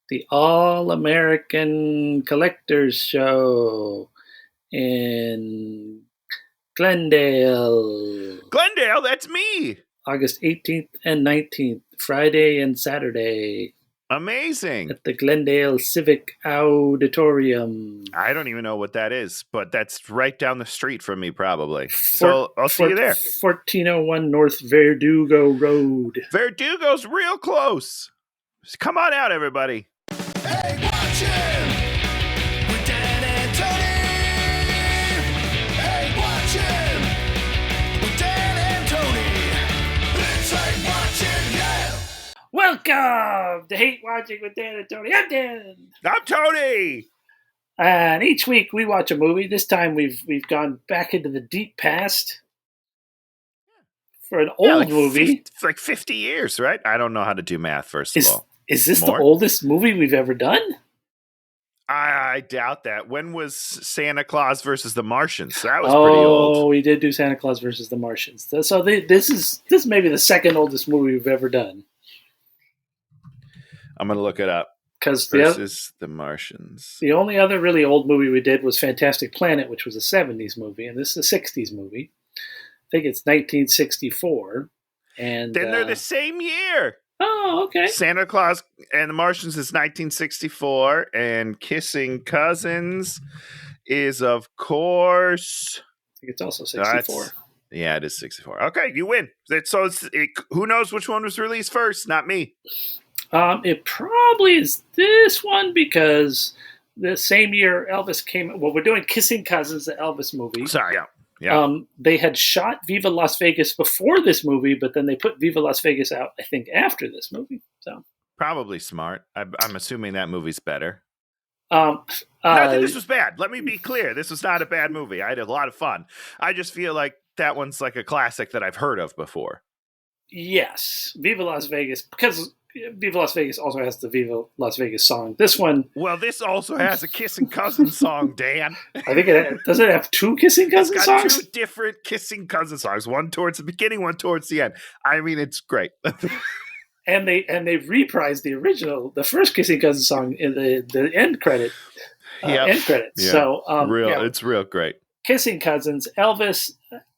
the All American Collectors Show in Glendale, Glendale, that's me. August 18th and 19th, Friday and Saturday Amazing. at the Glendale Civic Auditorium. I don't even know what that is, but that's right down the street from me, probably. So I'll see you there. 1401 North Verdugo Road. Verdugo's real close. Come on out, everybody. Hey, watch him! With Dan and Tony! Hey, watch him! With Dan and Tony! It's Hey, watch him, yeah! Welcome to Hate Watching with Dan and Tony. I'm Dan. I'm Tony. And each week we watch a movie. This time we've gone back into the deep past for an old movie. Like 50 years, right? I don't know how to do math, first of all. Is this the oldest movie we've ever done? I doubt that. When was Santa Claus versus the Martians? That was pretty old. Oh, we did do Santa Claus versus the Martians. So this may be the second oldest movie we've ever done. I'm going to look it up. Versus the Martians. The only other really old movie we did was Fantastic Planet, which was a 70s movie, and this is a 60s movie. I think it's 1964. And then they're the same year. Oh, okay. Santa Claus and the Martians is 1964, and Kissin Cousins is, of course... I think it's also 64. Yeah, it is 64. Okay, you win. Who knows which one was released first? Not me. It probably is this one because the same year Elvis came... Well, we're doing Kissin Cousins, the Elvis movie. Sorry, yeah. They had shot Viva Las Vegas before this movie, but then they put Viva Las Vegas out, I think, after this movie. So probably smart. I'm assuming that movie's better. Not that this was bad. Let me be clear. This was not a bad movie. I had a lot of fun. I just feel like that one's like a classic that I've heard of before. Yes. Viva Las Vegas, because Viva Las Vegas also has the Viva Las Vegas song. This one... Well, this also has a Kissin Cousins song, Dan. I think does it have two Kissin Cousins songs? It's got two different Kissin Cousins songs. One towards the beginning, one towards the end. I mean, it's great. and they reprised the first Kissin Cousins song in the end credit. End credits. Yeah. So it's real great. Kissin Cousins, Elvis,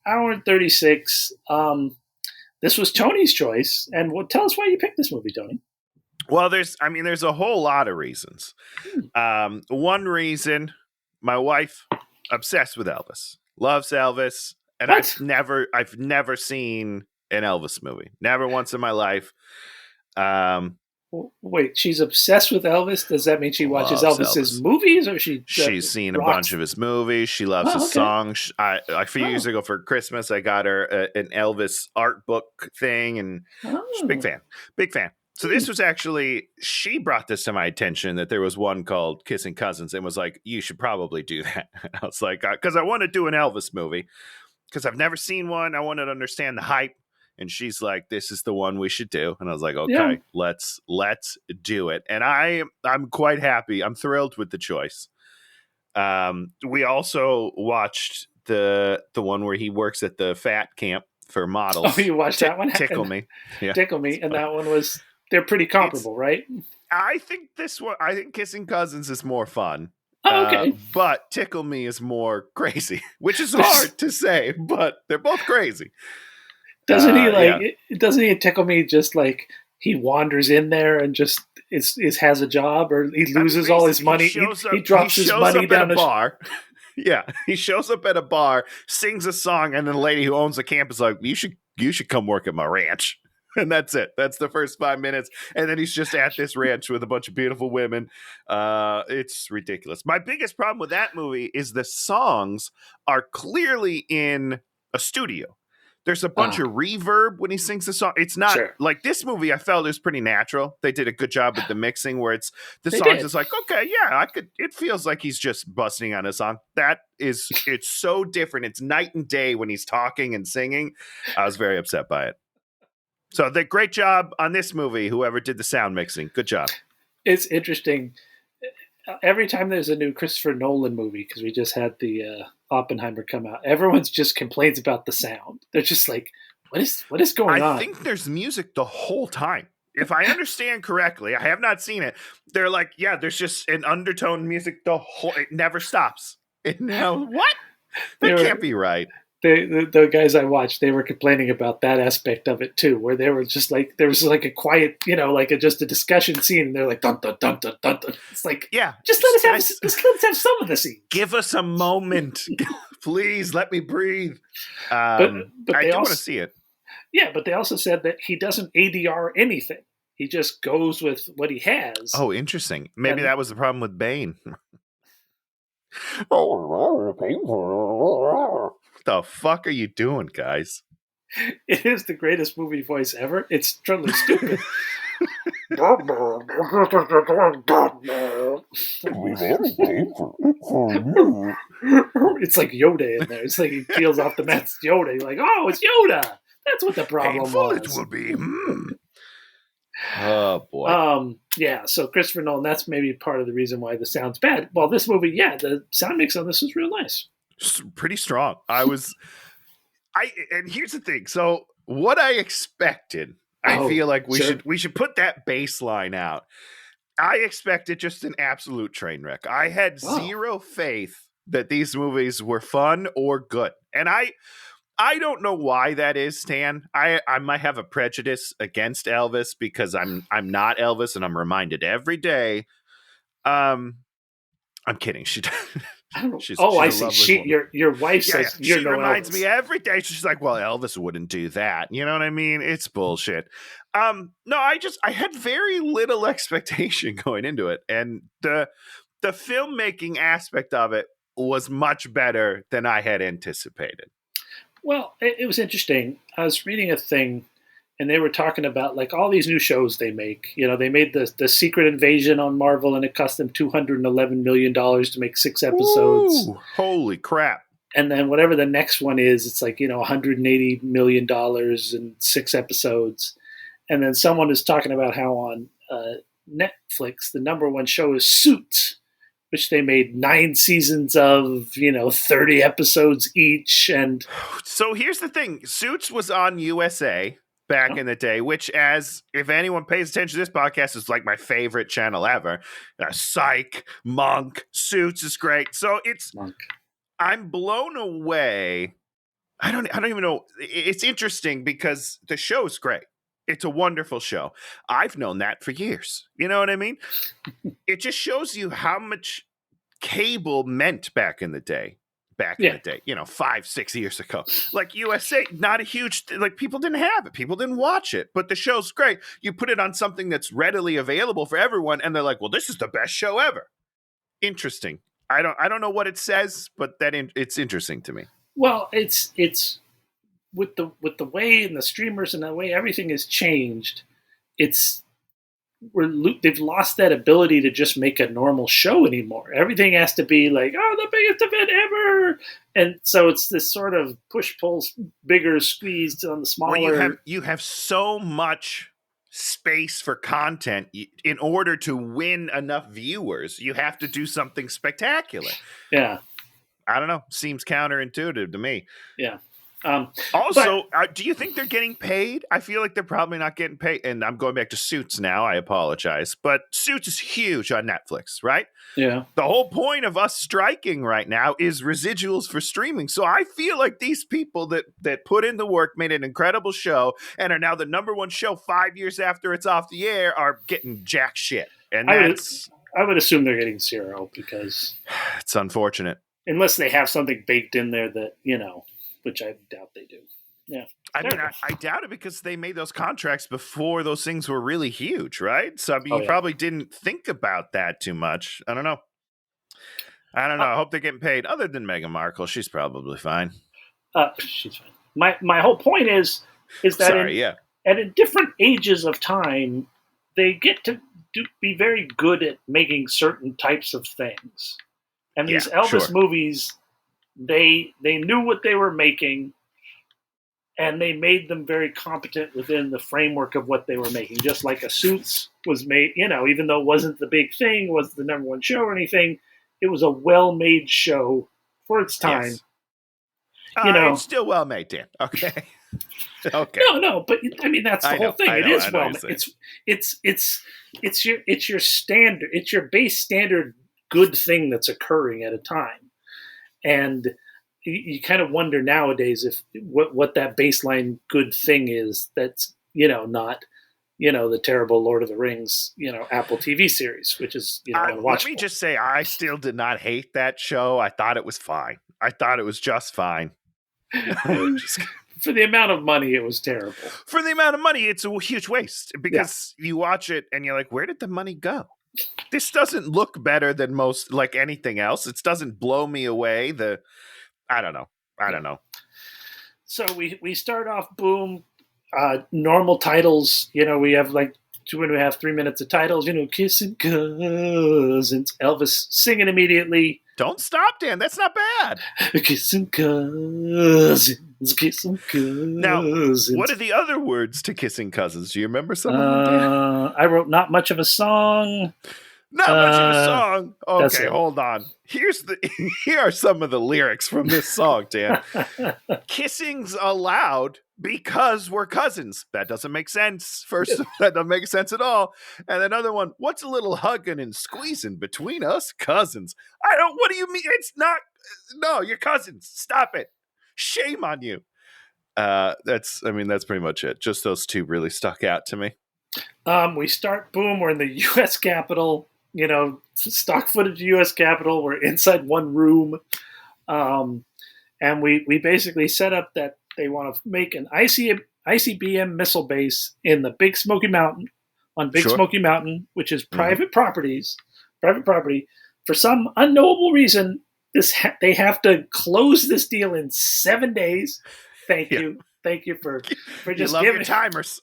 hour and 36. This was Tony's choice, and tell us why you picked this movie, Tony. Well, there's a whole lot of reasons. One reason, my wife, obsessed with Elvis, loves Elvis, and what? I've never seen an Elvis movie, never once in my life. Wait, she's obsessed with Elvis? Does that mean she watches Elvis's movies, or she's seen a bunch of his movies? She loves his songs. A few years ago for Christmas, I got her an Elvis art book thing, and she's a big fan. So this was actually, she brought this to my attention that there was one called Kissin Cousins, and was like, you should probably do that. I was like, because I want to do an Elvis movie, because I've never seen one. I wanted to understand the hype. And she's like, this is the one we should do. And I was like, okay, let's do it. And I'm quite happy. I'm thrilled with the choice. We also watched the one where he works at the fat camp for models. Oh, you watched that one? Tickle Me. Yeah. Tickle Me. And that one was, they're pretty comparable, right? I think Kissin Cousins is more fun. Oh, okay. But Tickle Me is more crazy, which is hard to say, but they're both crazy. Doesn't he Tickle Me just like he wanders in there and just has a job, or he loses all his money? He drops his money down a bar. Yeah, he shows up at a bar, sings a song, and then the lady who owns the camp is like, "You should come work at my ranch." And that's it. That's the first 5 minutes, and then he's just at this ranch with a bunch of beautiful women. It's ridiculous. My biggest problem with that movie is the songs are clearly in a studio. There's a bunch of reverb when he sings the song. It's not like this movie. I felt it was pretty natural. They did a good job with the mixing, where it's the songs is like, okay, yeah, it feels like he's just busting on a song. It's so different. It's night and day when he's talking and singing. I was very upset by it. So the great job on this movie, whoever did the sound mixing. Good job. It's interesting. Every time there's a new Christopher Nolan movie, because we just had the Oppenheimer come out, everyone's just complains about the sound. They're just like, what is going on? I think there's music the whole time. if I understand correctly, I have not seen it. They're like, yeah, there's just an undertone music. It never stops. What? That can't be right. The guys I watched, they were complaining about that aspect of it too, where they were just like, there was like a quiet, just a discussion scene, and they're like, dun dun dun dun dun dun. It's like, yeah, just let us have some of the scene. Give us a moment, please. Let me breathe. But I do want to see it. Yeah, but they also said that he doesn't ADR anything. He just goes with what he has. Oh, interesting. Maybe that was the problem with Bane. The fuck are you doing, guys? It is the greatest movie voice ever. It's totally stupid. It's like Yoda in there. It's like he peels off the mask. Yoda. You're like, oh, it's Yoda. That's what the problem was. It will be. Oh boy. Yeah. So Christopher Nolan. That's maybe part of the reason why the sound's bad. Well, this movie, the sound mix on this is real nice. Pretty strong. And here's the thing. So what I expected, I feel like we should put that baseline out. I expected just an absolute train wreck. I had zero faith that these movies were fun or good. And I don't know why that is, Stan. I might have a prejudice against Elvis because I'm not Elvis, and I'm reminded every day. I'm kidding. She's I see. Your wife says she reminds me every day. She's like, "Well, Elvis wouldn't do that." You know what I mean? It's bullshit. No, I had very little expectation going into it, and the filmmaking aspect of it was much better than I had anticipated. Well, it was interesting. I was reading a thing, and they were talking about like all these new shows they make. They made the Secret Invasion on Marvel, and it cost them $211 million to make 6 episodes. Ooh, holy crap. And then whatever the next one is, it's like, $180 million and 6 episodes. And then someone is talking about how on Netflix, the number one show is Suits, which they made 9 seasons of, 30 episodes each. And so here's the thing. Suits was on USA back in the day, which, as if anyone pays attention to this podcast, is like my favorite channel ever. Psych, Monk, Suits is great. So I'm blown away. I don't even know. It's interesting because the show's great. It's a wonderful show. I've known that for years. You know what I mean? It just shows you how much cable meant back in the day. In the day, 5-6 years ago. Like USA, not a huge, people didn't have it. People didn't watch it, but the show's great. You put it on something that's readily available for everyone, and they're like, well, this is the best show ever. Interesting. I don't know what it says, but it's interesting to me. Well, it's with the way and the streamers and the way everything has changed, they've lost that ability to just make a normal show anymore. Everything has to be like, the biggest event ever. And so it's this sort of push-pull, bigger squeezed on the smaller. You have so much space for content. In order to win enough viewers, you have to do something spectacular. Yeah. I don't know. Seems counterintuitive to me. Yeah. Do you think they're getting paid? I feel like they're probably not getting paid. And I'm going back to Suits now. I apologize. But Suits is huge on Netflix, right? Yeah. The whole point of us striking right now is residuals for streaming. So I feel like these people that put in the work, made an incredible show, and are now the number one show 5 years after it's off the air are getting jack shit. And I would assume they're getting zero because it's unfortunate. Unless they have something baked in there that, which I doubt they do. Yeah. I doubt it because they made those contracts before those things were really huge, right? So you probably didn't think about that too much. I don't know. I hope they're getting paid. Other than Meghan Markle, she's probably fine. She's fine. My whole point is that at different ages of time, they get to be very good at making certain types of things. And these Elvis movies, they knew what they were making, and they made them very competent within the framework of what they were making. Just like a Suits was made, even though it wasn't the big thing, wasn't the number one show or anything, it was a well-made show for its time. Yes. It's still well-made, Dan. Okay. Okay. No, but I mean that's the whole thing. It is well. It's your standard. It's your base standard good thing that's occurring at a time, and you kind of wonder nowadays if what that baseline good thing is. That's not the terrible Lord of the Rings Apple TV series, which is unwatchable. Let me just say, I still did not hate that show. I thought it was fine. I thought it was just fine. For the amount of money, it was terrible. For the amount of money, it's a huge waste because you watch it and you're like, where did the money go? This doesn't look better than most, like anything else. It doesn't blow me away. I don't know. So we start off, boom, normal titles. We have like 2.5, 3 minutes of titles. Kissin Cousins, Elvis singing immediately. Don't stop, Dan. That's not bad. Kissin Cousins, Kissin Cousins. Now, what are the other words to Kissin Cousins? Do you remember some of them, Dan? I wrote not much of a song. Not much of a song. Okay, hold on. Here are some of the lyrics from this song, Dan. Kissing's allowed because we're cousins. That doesn't make sense. That doesn't make sense at all. And another one, what's a little hugging and squeezing between us cousins? What do you mean? It's not, no, you're cousins. Stop it. Shame on you. That's pretty much it. Just those two really stuck out to me. We start, boom, we're in the U.S. Capitol. Stock footage of U.S. Capitol. We're inside one room. And we basically set up that they want to make an ICBM missile base in the Big Smoky Mountain, Smoky Mountain, which is private property. For some unknowable reason, they have to close this deal in 7 days. Thank you for just giving your timers.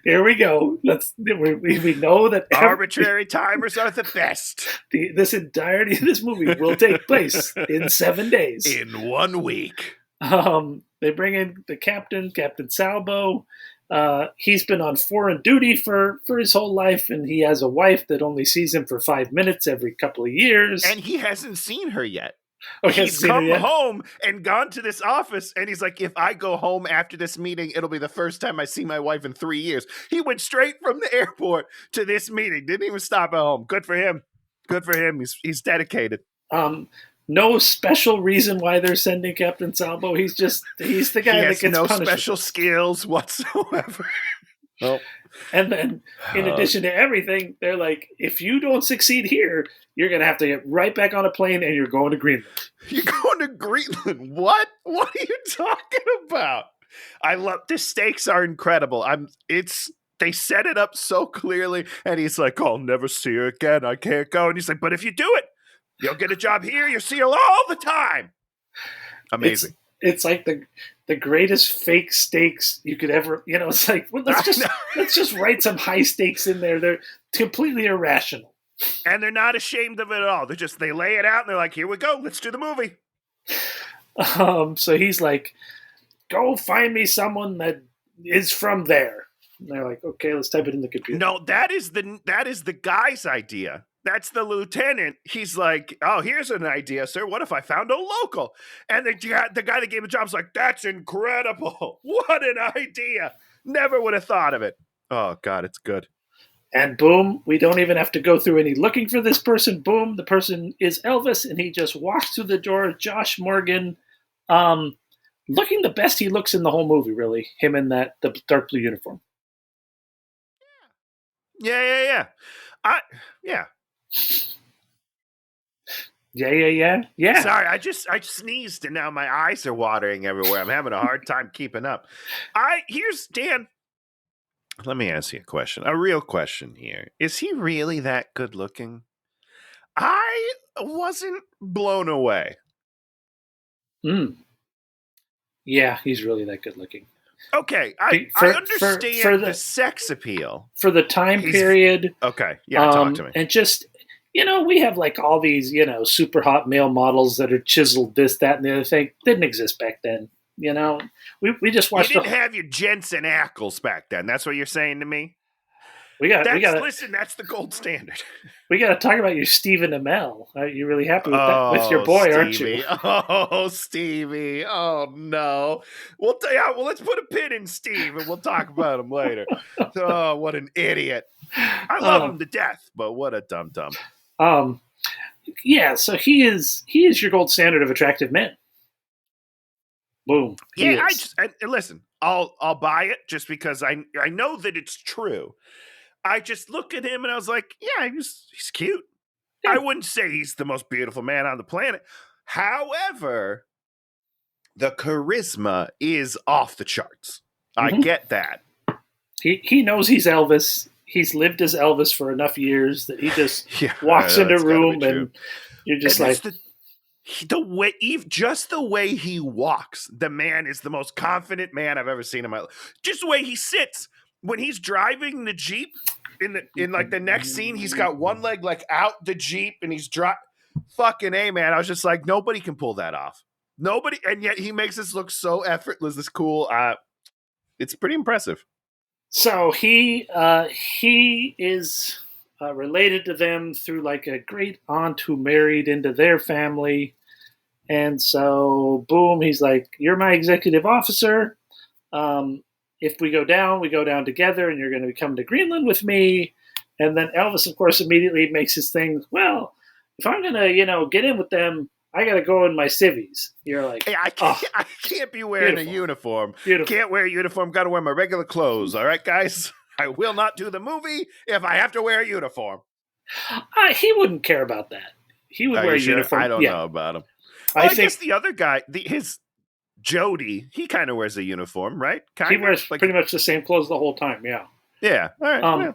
Here we go. We know that arbitrary timers are the best. This entirety of this movie will take place in 7 days. In 1 week. They bring in the Captain Salvo. He's been on foreign duty for his whole life, and he has a wife that only sees him for 5 minutes every couple of years. And he hasn't seen her yet. Okay, he's come home and gone to this office, and he's like, if I go home after this meeting, it'll be the first time I see my wife in 3 years. He went straight from the airport to this meeting. Didn't even stop at home. Good for him. He's dedicated. No special reason why they're sending Captain Salvo. He's the guy that gets no punished. Special skills whatsoever. Oh. And then, in addition to everything, they're like, if you don't succeed here, you're going to have to get right back on a plane and you're going to Greenland. You're going to Greenland? What? What are you talking about? I love, the stakes are incredible. They set it up so clearly, and he's like, I'll never see her again. I can't go. And he's like, but if you do it, you'll get a job here. You'll see her all the time. Amazing. It's like the greatest fake stakes you could ever, it's like, well, let's just write some high stakes in there. They're completely irrational. And they're not ashamed of it at all. They lay it out and they're like, here we go. Let's do the movie. So he's like, go find me someone that is from there. And they're like, okay, let's type it in the computer. No, that is the guy's idea. That's the lieutenant. He's like, oh, here's an idea, sir. What if I found a local? And the guy that gave the job is like, that's incredible. What an idea. Never would have thought of it. Oh, God, it's good. And boom, we don't even have to go through any looking for this person. Boom, the person is Elvis, and he just walks through the door. Josh Morgan, looking the best he looks in the whole movie, really. Him in the dark blue uniform. Yeah. Yeah. Yeah. Sorry, I sneezed and now my eyes are watering everywhere. I'm having a hard time keeping up. Here's Dan. Let me ask you a question. A real question here. Is he really that good looking? I wasn't blown away. Yeah, he's really that good looking. Okay, I understand the sex appeal. For the time period. Okay, yeah, talk to me. And just, we have like all these, super hot male models that are chiseled this, that, and the other thing. Didn't exist back then. We just watched. You didn't have your Jensen Ackles back then. That's what you're saying to me? Listen, that's the gold standard. We got to talk about your Stephen Amell. You're really happy with that, with your boy, Stevie. aren't you? Oh, Stevie. Oh, no. Well, let's put a pin in Steve, and we'll talk about him later. Oh, what an idiot. I love him to death, but what a dum-dum. Yeah, so he is your gold standard of attractive men. Boom. Yeah, listen, I'll buy it just because I know that it's true. I just look at him and I was like, yeah, he's cute. Yeah. I wouldn't say he's the most beautiful man on the planet. However, the charisma is off the charts. I get that. He knows he's Elvis. He's lived as Elvis for enough years that he just walks into a room and you're just like... the way he walks, the man is the most confident man I've ever seen in my life. Just the way he sits when he's driving the Jeep in like the next scene, he's got one leg like out the Jeep and he's fucking A, man. I was just like, nobody can pull that off. Nobody, and yet he makes us look so effortless. It's cool. It's pretty impressive. So he is related to them through like a great aunt who married into their family. And so, boom, he's like, you're my executive officer. If we go down together, and you're going to come to Greenland with me. And then Elvis, of course, immediately makes his thing, well, if I'm going to, get in with them, I got to go in my civvies. You're like, hey, I can't be wearing a uniform. Beautiful. Can't wear a uniform. Got to wear my regular clothes. All right, guys? I will not do the movie if I have to wear a uniform. He wouldn't care about that. He would wear a uniform. I don't know about him. Well, I guess the other guy, his Jody, he kind of wears a uniform, right? He wears pretty much the same clothes the whole time, yeah. Yeah, all right.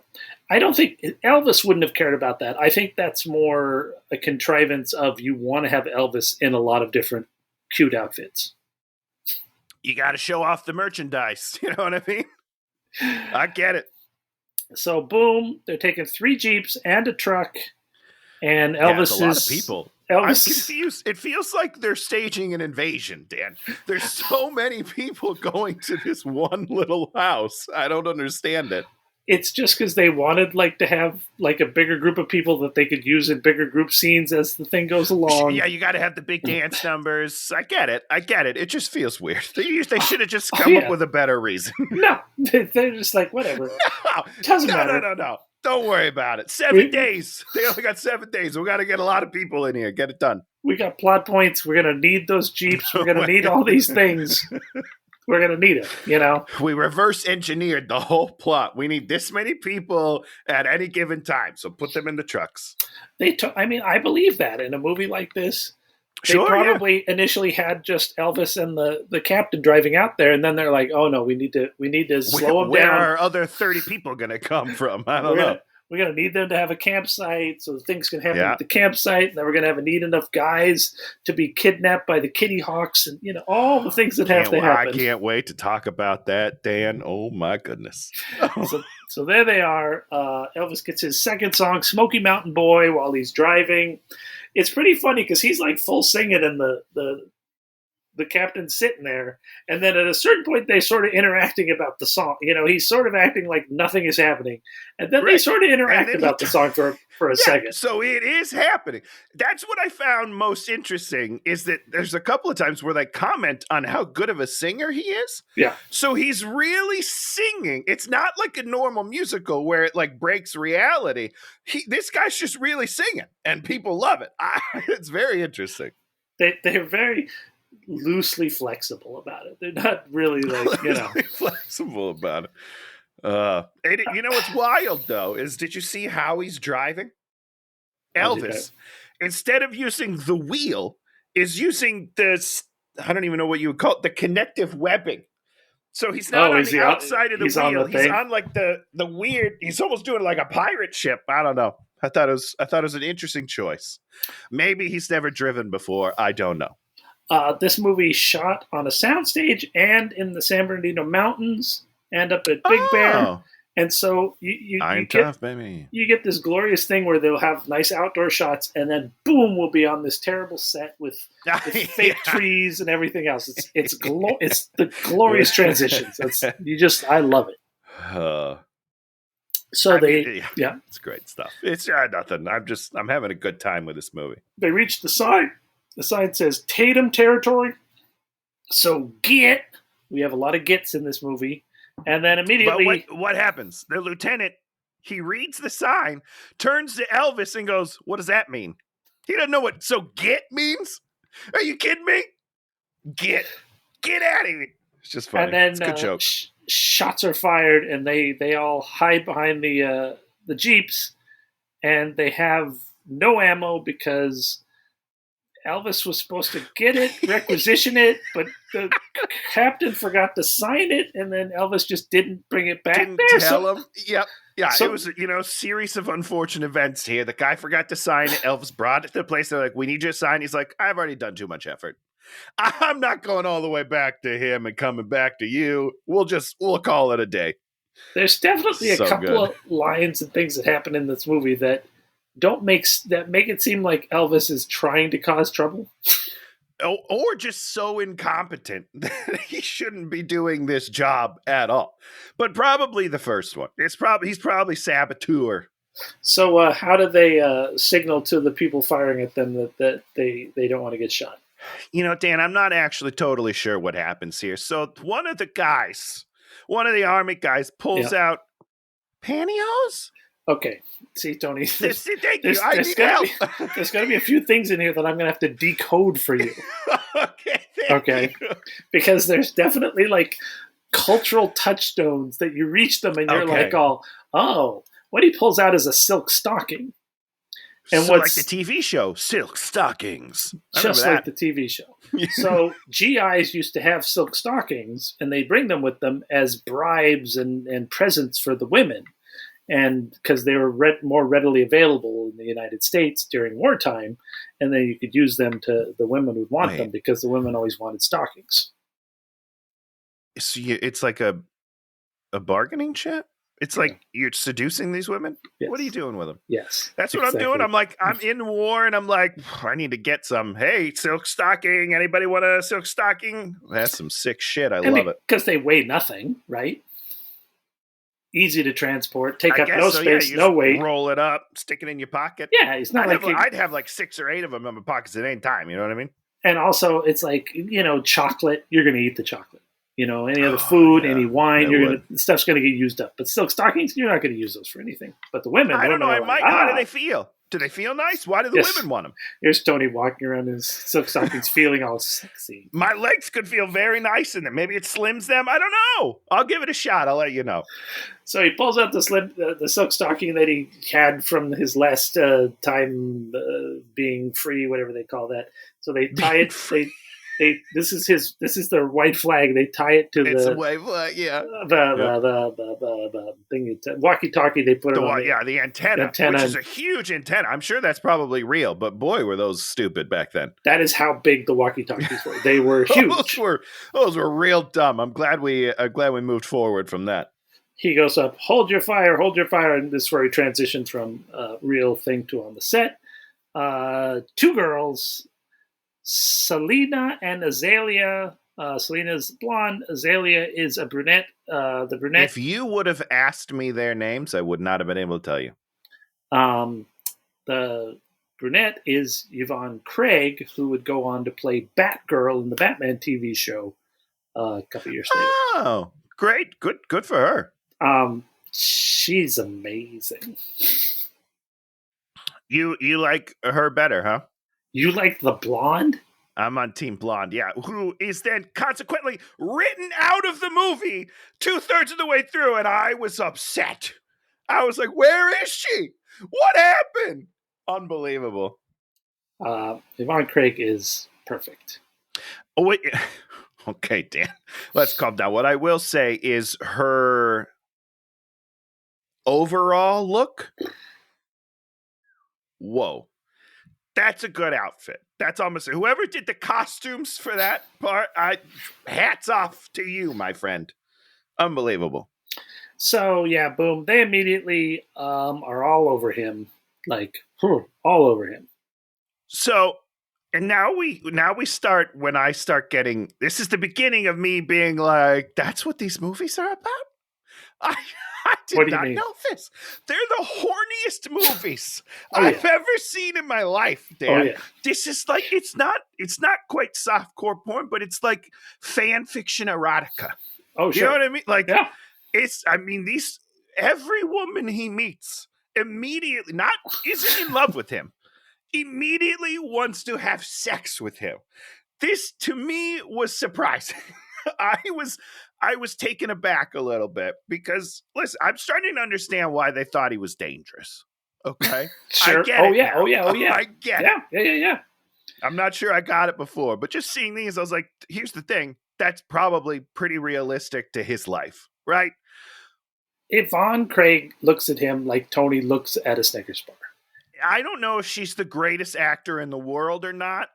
I don't think Elvis wouldn't have cared about that. I think that's more a contrivance of you want to have Elvis in a lot of different cute outfits. You got to show off the merchandise. You know what I mean? I get it. So, boom, they're taking 3 Jeeps and a truck, and Elvis is... a lot of people. I'm confused. It feels like they're staging an invasion, Dan. There's so many people going to this one little house. I don't understand it. It's just because they wanted to have a bigger group of people that they could use in bigger group scenes as the thing goes along. Yeah, you got to have the big dance numbers. I get it. It just feels weird. They should have just come up with a better reason. No, they're just like, whatever. Doesn't matter. No. Don't worry about it. 7 days. They only got 7 days. We got to get a lot of people in here. Get it done. We got plot points. We're going to need those Jeeps. We're going to need all these things. We're going to need it, We reverse engineered the whole plot. We need this many people at any given time. So put them in the trucks. I believe that in a movie like this. They probably initially had just Elvis and the captain driving out there, and then they're like, "Oh no, we need to slow them down." Where are other 30 people going to come from? I don't know. We're going to need them to have a campsite so things can happen at the campsite, and then we're going to need enough guys to be kidnapped by the Kitty Hawks, and all the things that have to happen. I can't wait to talk about that, Dan. Oh my goodness! So there they are. Elvis gets his second song, "Smoky Mountain Boy," while he's driving. It's pretty funny because he's like full singing and the captain's sitting there. And then at a certain point, they're sort of interacting about the song. He's sort of acting like nothing is happening. And then they sort of interact about the song for a second. So it is happening. That's what I found most interesting is that there's a couple of times where they comment on how good of a singer he is. Yeah. So he's really singing. It's not like a normal musical where it breaks reality. This guy's just really singing and people love it. It's very interesting. They're very loosely flexible about it. They're not really flexible about it. And you know what's wild though is did you see how he's driving? Elvis, instead of using the wheel, is using this. I don't even know what you would call it, the connective webbing. So he's not on the outside of the wheel. He's on the weird. He's almost doing like a pirate ship. I don't know. I thought it was an interesting choice. Maybe he's never driven before. I don't know. This movie shot on a soundstage and in the San Bernardino Mountains and up at Big Bear. And so you get this glorious thing where they'll have nice outdoor shots and then boom, we'll be on this terrible set with fake trees and everything else. It's the glorious transitions. I love it. So yeah, it's great stuff. It's nothing. I'm having a good time with this movie. They reach the sign. The sign says Tatum territory. So get. We have a lot of gets in this movie. And then immediately. But what happens? The lieutenant, he reads the sign, turns to Elvis and goes, "What does that mean?" He doesn't know what "so get" means. Are you kidding me? Get out of here. It's just funny. And then it's a good joke. Shots are fired, and they all hide behind the Jeeps, and they have no ammo because Elvis was supposed to get it, requisition it, but the captain forgot to sign it, and then Elvis just didn't bring it back. Didn't tell him. Yep. Yeah, it was, series of unfortunate events here. The guy forgot to sign it. Elvis brought it to the place. They're like, "We need you to sign." He's like, "I've already done too much effort. I'm not going all the way back to him and coming back to you. We'll call it a day." There's definitely a couple of lines and things that happen in this movie that make it seem like Elvis is trying to cause trouble. Or just so incompetent that he shouldn't be doing this job at all. But probably the first one. He's probably saboteur. So how do they signal to the people firing at them that they don't want to get shot? Dan, I'm not actually totally sure what happens here. So one of the army guys pulls out pantyhose. Okay. See, Tony, there's going to be a few things in here that I'm going to have to decode for you. Okay. Because there's definitely like cultural touchstones that you reach them and you're like, oh, what he pulls out is a silk stocking. And so like the TV show, Silk Stockings. Just like the TV show. So GIs used to have silk stockings, and they bring them with them as bribes and presents for the women. And because they were more readily available in the United States during wartime, and then you could use them the women would want them because the women always wanted stockings. So it's like a bargaining chip? It's like you're seducing these women? Yes. What are you doing with them? Yes. That's what I'm doing. I'm like, I'm in war, and I'm like, I need to get some. Hey, silk stocking. Anybody want a silk stocking? That's some sick shit. I love it. Because they weigh nothing, right? Easy to transport, take up no space, no weight. Roll it up, stick it in your pocket. Yeah, it's not I'd have like 6 or 8 of them in my pockets at any time. You know what I mean? And also, it's like chocolate. You're going to eat the chocolate. Any other food, any wine, stuff's going to get used up. But silk stockings, you're not going to use those for anything. But the women, I don't know. How do they feel? Do they feel nice? Why do the women want them? Here's Tony walking around in his silk stockings, feeling all sexy. My legs could feel very nice in them. Maybe it slims them. I don't know. I'll give it a shot. I'll let you know. So he pulls out the silk stocking that he had from his last time being free, whatever they call that. So they tie it. This is their white flag. They tie it to it's a white flag, the thing, walkie-talkie. They put it on the antenna, which is a huge antenna. I'm sure that's probably real, but boy, were those stupid back then. That is how big the walkie-talkies were. They were huge. those were real dumb. I'm glad we moved forward from that. He goes up, hold your fire, and this is where he transitioned from real thing to on the set. 2 girls. Selena and Azalea. Selena's blonde. Azalea is a brunette. The brunette. If you would have asked me their names, I would not have been able to tell you. The brunette is Yvonne Craig, who would go on to play Batgirl in the Batman TV show a couple years later. Oh, great. Good for her. She's amazing. You like her better, huh? You like the blonde? I'm on Team Blonde, yeah. Who is then consequently written out of the movie 2/3 of the way through, and I was upset. I was like, where is she? What happened? Unbelievable. Yvonne Craig is perfect. Oh, wait. Okay, Dan. Let's calm down. What I will say is her overall look. Whoa. That's a good outfit. That's almost whoever did the costumes for that part. Hats off to you, my friend. Unbelievable. So yeah, boom. They immediately are all over him, all over him. So, and now we start when I start getting. This is the beginning of me being like, that's what these movies are about. I did not know this. They're the horniest movies I've ever seen in my life, Dan. Oh, yeah. This is like, it's not quite softcore porn, but it's like fan fiction erotica. Oh, sure. You know what I mean? Like, every woman he meets immediately isn't in love with him, immediately wants to have sex with him. This to me was surprising. I was taken aback a little bit because, listen, I'm starting to understand why they thought he was dangerous. Okay, sure. I get it. Oh yeah. I get it. Yeah. I'm not sure I got it before, but just seeing these, I was like, here's the thing. That's probably pretty realistic to his life, right? Yvonne Craig looks at him like Tony looks at a Snickers bar. I don't know if she's the greatest actor in the world or not.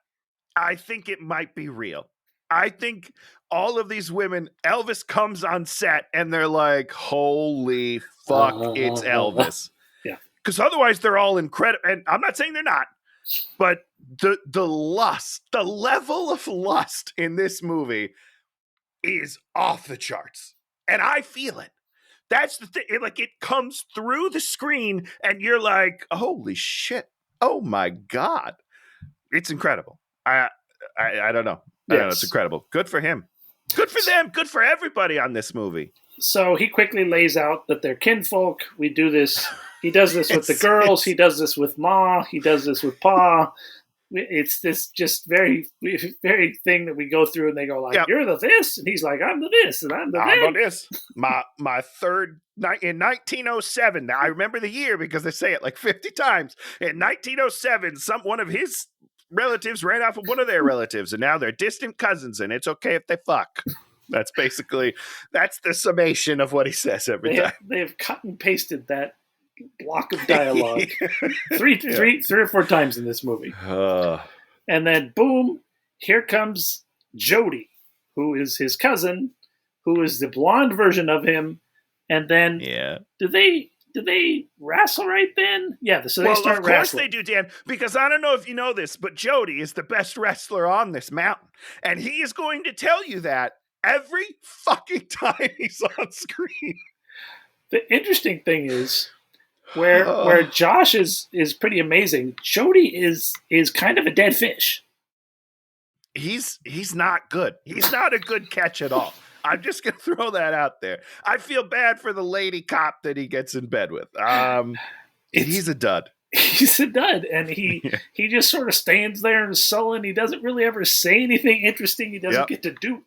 I think it might be real. I think all of these women, Elvis comes on set and they're like, holy fuck, it's Elvis. Yeah. Because otherwise they're all incredible. And I'm not saying they're not, but the lust, the level of lust in this movie is off the charts. And I feel it. That's the thing. It comes through the screen and you're like, holy shit. Oh my God. It's incredible. I don't know. I don't know. It's incredible. Good for him. Good for them. Good for everybody on this movie. So he quickly lays out that they're kinfolk. We do this. He does this with the girls. He does this with Ma. He does this with Pa. It's this just very, very thing that we go through and they go like, you're the this. And he's like, I'm the this. And I'm the this. My third night in 1907. Now I remember the year because they say it like 50 times. In 1907, one of his relatives ran off with one of their relatives and now they're distant cousins and it's okay if they fuck. That's the summation of what he says every time. They have cut and pasted that block of dialogue three or four times in this movie. And then boom, here comes Jody, who is his cousin, who is the blonde version of him. And then do they wrestle right then? Yeah, so they start wrestling. Of course they do, Dan, because I don't know if you know this, but Jody is the best wrestler on this mountain. And he is going to tell you that every fucking time he's on screen. The interesting thing is where Josh is pretty amazing, Jody is kind of a dead fish. He's not good. He's not a good catch at all. I'm just going to throw that out there. I feel bad for the lady cop that he gets in bed with. He's a dud. He's a dud, and he just sort of stands there and sullen. He doesn't really ever say anything interesting. He doesn't get to do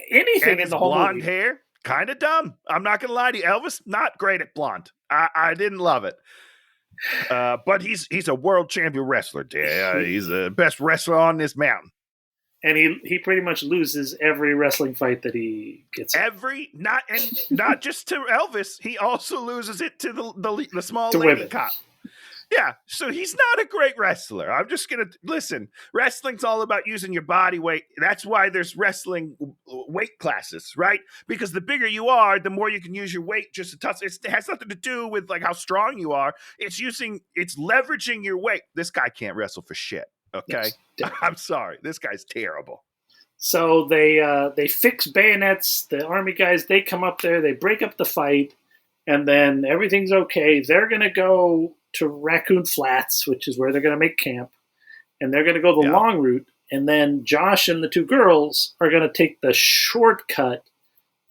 anything in the whole blonde movie. Hair, kind of dumb. I'm not going to lie to you. Elvis, not great at blonde. I didn't love it. But he's a world champion wrestler. He's the best wrestler on this mountain. And he pretty much loses every wrestling fight that he gets. Not just to Elvis, he also loses it to the small lady cop. Yeah, so he's not a great wrestler. I'm just going to listen. Wrestling's all about using your body weight. That's why there's wrestling weight classes, right? Because the bigger you are, the more you can use your weight just to touch. It has nothing to do with like how strong you are. It's leveraging your weight. This guy can't wrestle for shit. Okay, I'm sorry. This guy's terrible. So they fix bayonets. The army guys, they come up there. They break up the fight, and then everything's okay. They're gonna go to Raccoon Flats, which is where they're gonna make camp, and they're gonna go the long route. And then Josh and the two girls are gonna take the shortcut.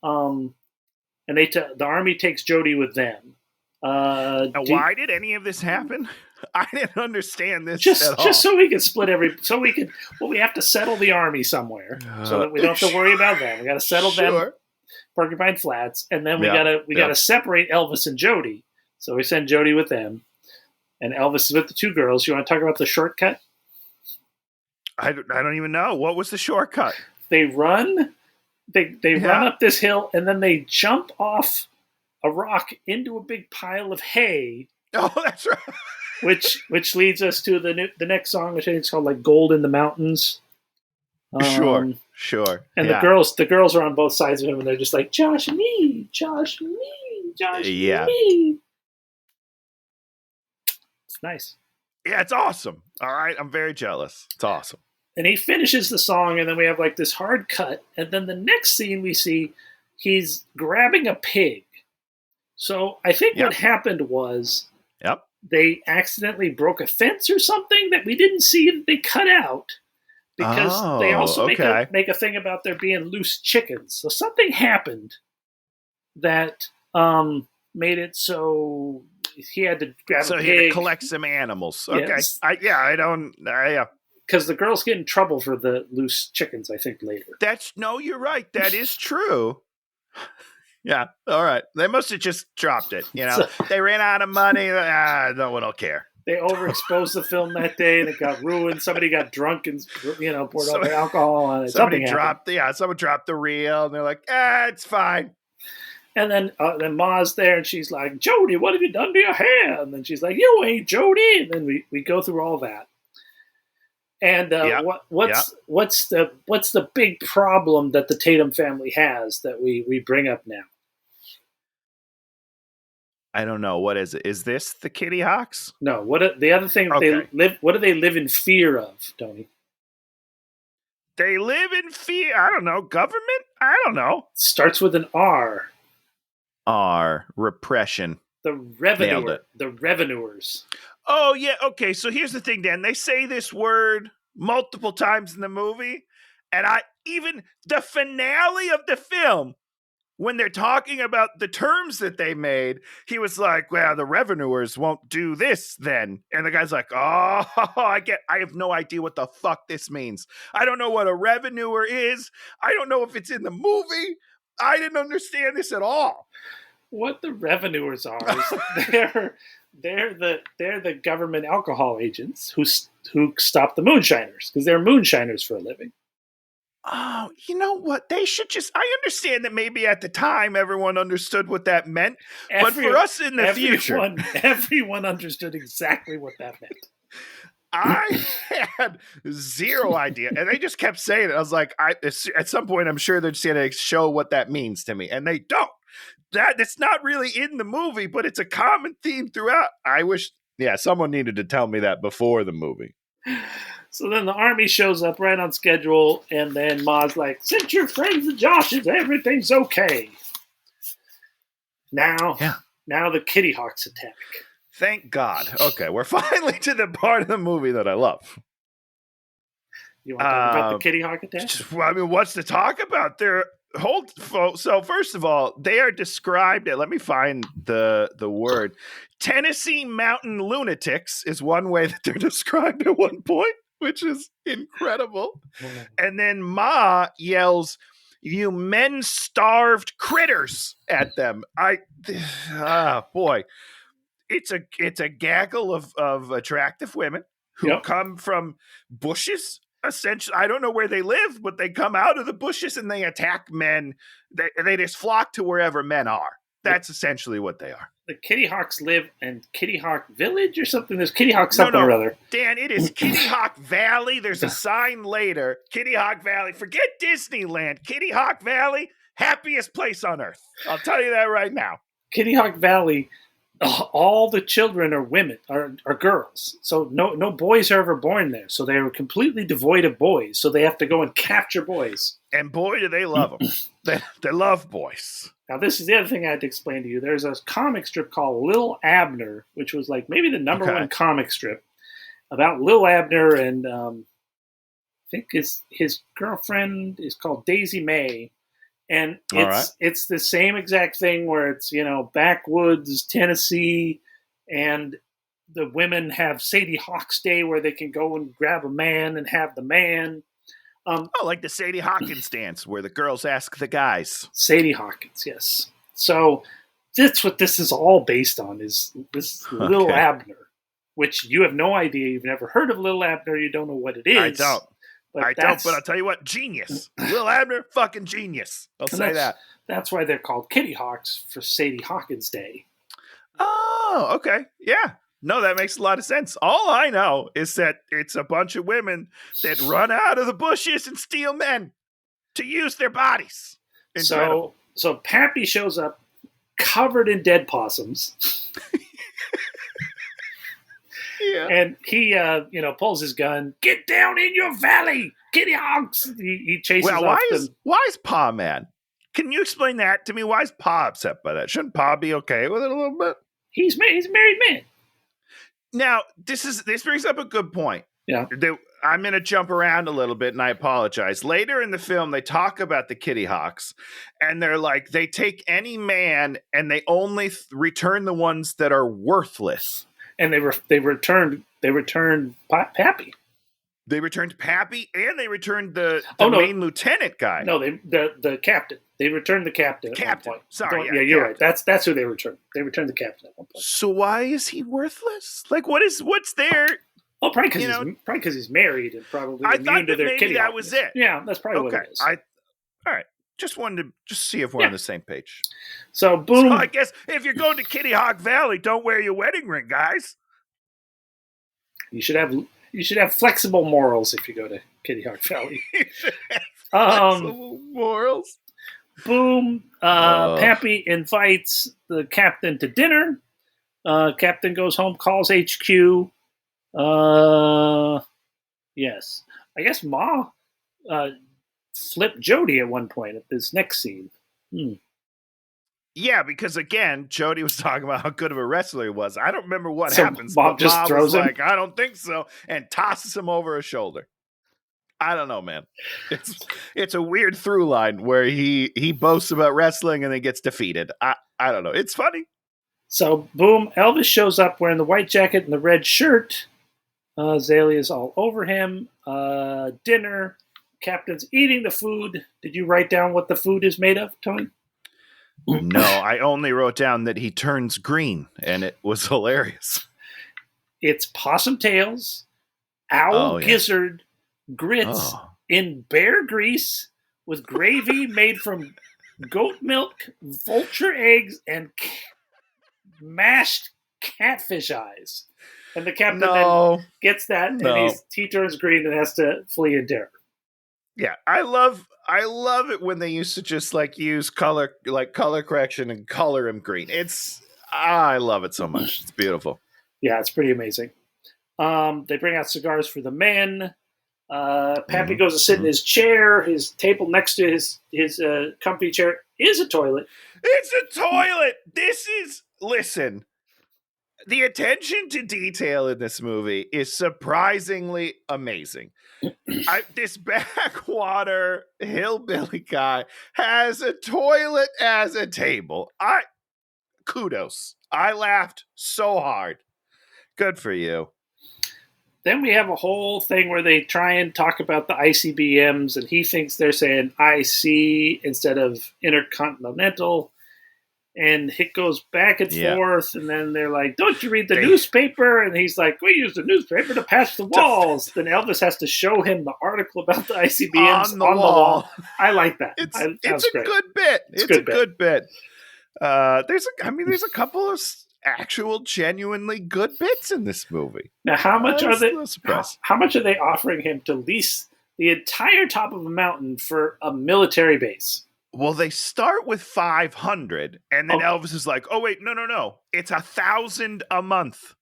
And the army takes Jody with them. Now, why did any of this happen? I didn't understand this just at all. Just so we could split we have to settle the army somewhere so that we don't have to worry about them. We got to settle them, Porcupine Flats, and then we gotta separate Elvis and Jody. So we send Jody with them, and Elvis is with the two girls. You want to talk about the shortcut? I don't even know. What was the shortcut? They run. They run up this hill, and then they jump off a rock into a big pile of hay. Oh, that's right. Which leads us to the next song, which I think is called like "Gold in the Mountains." Sure. And the girls are on both sides of him, and they're just like Josh and me, Josh and me, Josh and me. It's nice. Yeah, it's awesome. All right, I'm very jealous. It's awesome. And he finishes the song, and then we have like this hard cut, and then the next scene we see he's grabbing a pig. So I think what happened was they accidentally broke a fence or something that we didn't see that they cut out, because they also make a thing about there being loose chickens. So something happened that made it so he had to grab a pig. So he had to collect some animals. Okay. Yes. Because the girls get in trouble for the loose chickens, I think, later. You're right. That is true. Yeah. All right. They must have just dropped it. They ran out of money. No one will care. They overexposed the film that day, and it got ruined. Somebody got drunk and poured all the alcohol on it. Someone dropped the reel, and they're like, it's fine. And then Ma's there, and she's like, Jody, what have you done to your hair? And then she's like, you ain't Jody. And then we go through all that. And what's the big problem that the Tatum family has that we bring up now? I don't know. What is it? Is this the Kitty Hawks? No. The other thing what do they live in fear of, Tony? They live in fear. I don't know. Government? I don't know. Starts with an R. Repression. The revenuers. Oh, yeah. Okay. So here's the thing, Dan. They say this word multiple times in the movie. And even the finale of the film, when they're talking about the terms that they made, he was like, well, the revenuers won't do this then. And the guy's like, oh, I have no idea what the fuck this means. I don't know what a revenuer is. I don't know if it's in the movie. I didn't understand this at all. What the revenuers are is they're the government alcohol agents who stop the moonshiners, because they're moonshiners for a living. Oh, you know what? They should I understand that maybe at the time everyone understood what that meant, but for us in the future, everyone understood exactly what that meant. I had zero idea, and they just kept saying it. I was like, at some point, I'm sure they're just going to show what that means to me, and they don't. It's not really in the movie, but it's a common theme throughout. I wish, someone needed to tell me that before the movie. So then the army shows up right on schedule, and then Ma's like, since you're friends with Josh's, everything's okay. Now the Kitty Hawks attack. Thank God. Okay, we're finally to the part of the movie that I love. You want to talk about the Kitty Hawk attack? What's to talk about? So first of all, they are described. Let me find the word. Tennessee mountain lunatics is one way that they're described at one point, which is incredible. And then Ma yells, "You men-starved critters!" at them. Boy, it's a gaggle of attractive women who come from bushes. Essentially, I don't know where they live, but they come out of the bushes and they attack men. They just flock to wherever men are. That's essentially what they are. The Kitty Hawks live in Kitty Hawk Village or something. There's Kitty Hawk something or other. Dan, it is Kitty Hawk Valley. There's a sign later. Kitty Hawk Valley. Forget Disneyland. Kitty Hawk Valley, happiest place on earth. I'll tell you that right now. Kitty Hawk Valley, all the children are women, are girls. So no boys are ever born there. So they were completely devoid of boys. So they have to go and capture boys. And boy, do they love them. They love boys. Now, this is the other thing I had to explain to you. There's a comic strip called Lil Abner, which was like maybe the number one comic strip about Lil Abner, and I think his girlfriend is called Daisy Mae. And it's the same exact thing where it's, backwoods, Tennessee, and the women have Sadie Hawk's Day where they can go and grab a man and have the man. Like the Sadie Hawkins dance where the girls ask the guys. Sadie Hawkins, yes. So that's what this is all based on, is this Lil Abner, which you have no idea. You've never heard of Lil Abner. You don't know what it is. I don't. But I'll tell you what, genius. Lil Abner, fucking genius. I'll say that. That's why they're called Kitty Hawks, for Sadie Hawkins Day. Oh, okay. Yeah. No, that makes a lot of sense. All I know is that it's a bunch of women that run out of the bushes and steal men to use their bodies. Incredible. So Pappy shows up covered in dead possums. Yeah. And he, pulls his gun. Get down in your valley, Kitty Hawks. He chases off them. Why is Pa mad? Can you explain that to me? Why is Pa upset by that? Shouldn't Pa be okay with it a little bit? He's a married man. Now, this brings up a good point. Yeah. I'm going to jump around a little bit, and I apologize. Later in the film, they talk about the Kitty Hawks, and they're like, they take any man, and they only return the ones that are worthless. And they returned Pappy. They returned Pappy, and they returned the main lieutenant guy. No, the captain. They returned the captain at one point. Sorry, yeah, you're right. That's who they returned. They returned the captain at one point. So why is he worthless? Like, what's there? Oh, probably because he's married and probably immune to their kitty. That was it. Yeah, that's probably what it is. All right. Just wanted to see if we're on the same page. So, boom. So I guess if you're going to Kitty Hawk Valley, don't wear your wedding ring, guys. You should have flexible morals if you go to Kitty Hawk Valley. Flexible morals. Boom. Pappy invites the captain to dinner. Captain goes home, calls HQ. Yes. I guess Ma flipped Jody at one point at this next scene. Yeah, because again, Jody was talking about how good of a wrestler he was. I don't remember what happens. Bob just throws him. Like, I don't think so, and tosses him over his shoulder. I don't know, man. It's a weird through line where he boasts about wrestling and then gets defeated. I don't know. It's funny. So, boom, Elvis shows up wearing the white jacket and the red shirt. Azalea's all over him. Dinner. Captain's eating the food. Did you write down what the food is made of, Tony? No, I only wrote down that he turns green, and it was hilarious. It's possum tails, owl gizzard, grits in bear grease with gravy made from goat milk, vulture eggs, and mashed catfish eyes. And the captain then gets that, and he turns green and has to flee in terror. Yeah, I love it when they used to just like use color correction and color him green. I love it so much. It's beautiful. Yeah, it's pretty amazing. They bring out cigars for the men. Pappy goes to sit in his chair. His table next to his comfy chair is a toilet. It's a toilet. Listen. The attention to detail in this movie is surprisingly amazing. This backwater hillbilly guy has a toilet as a table. Kudos. I laughed so hard. Good for you. Then we have a whole thing where they try and talk about the ICBMs, and he thinks they're saying IC instead of intercontinental. And it goes back and forth, and then they're like, don't you read the newspaper? And he's like, we use the newspaper to patch the walls. Then Elvis has to show him the article about the ICBMs on the wall. I like that. It's a good bit. It's a good bit. There's a couple of actual genuinely good bits in this movie. Now, how much are they offering him to lease the entire top of a mountain for a military base? Well, they start with 500, and then Elvis is like, "Oh wait, no, it's 1,000 a month.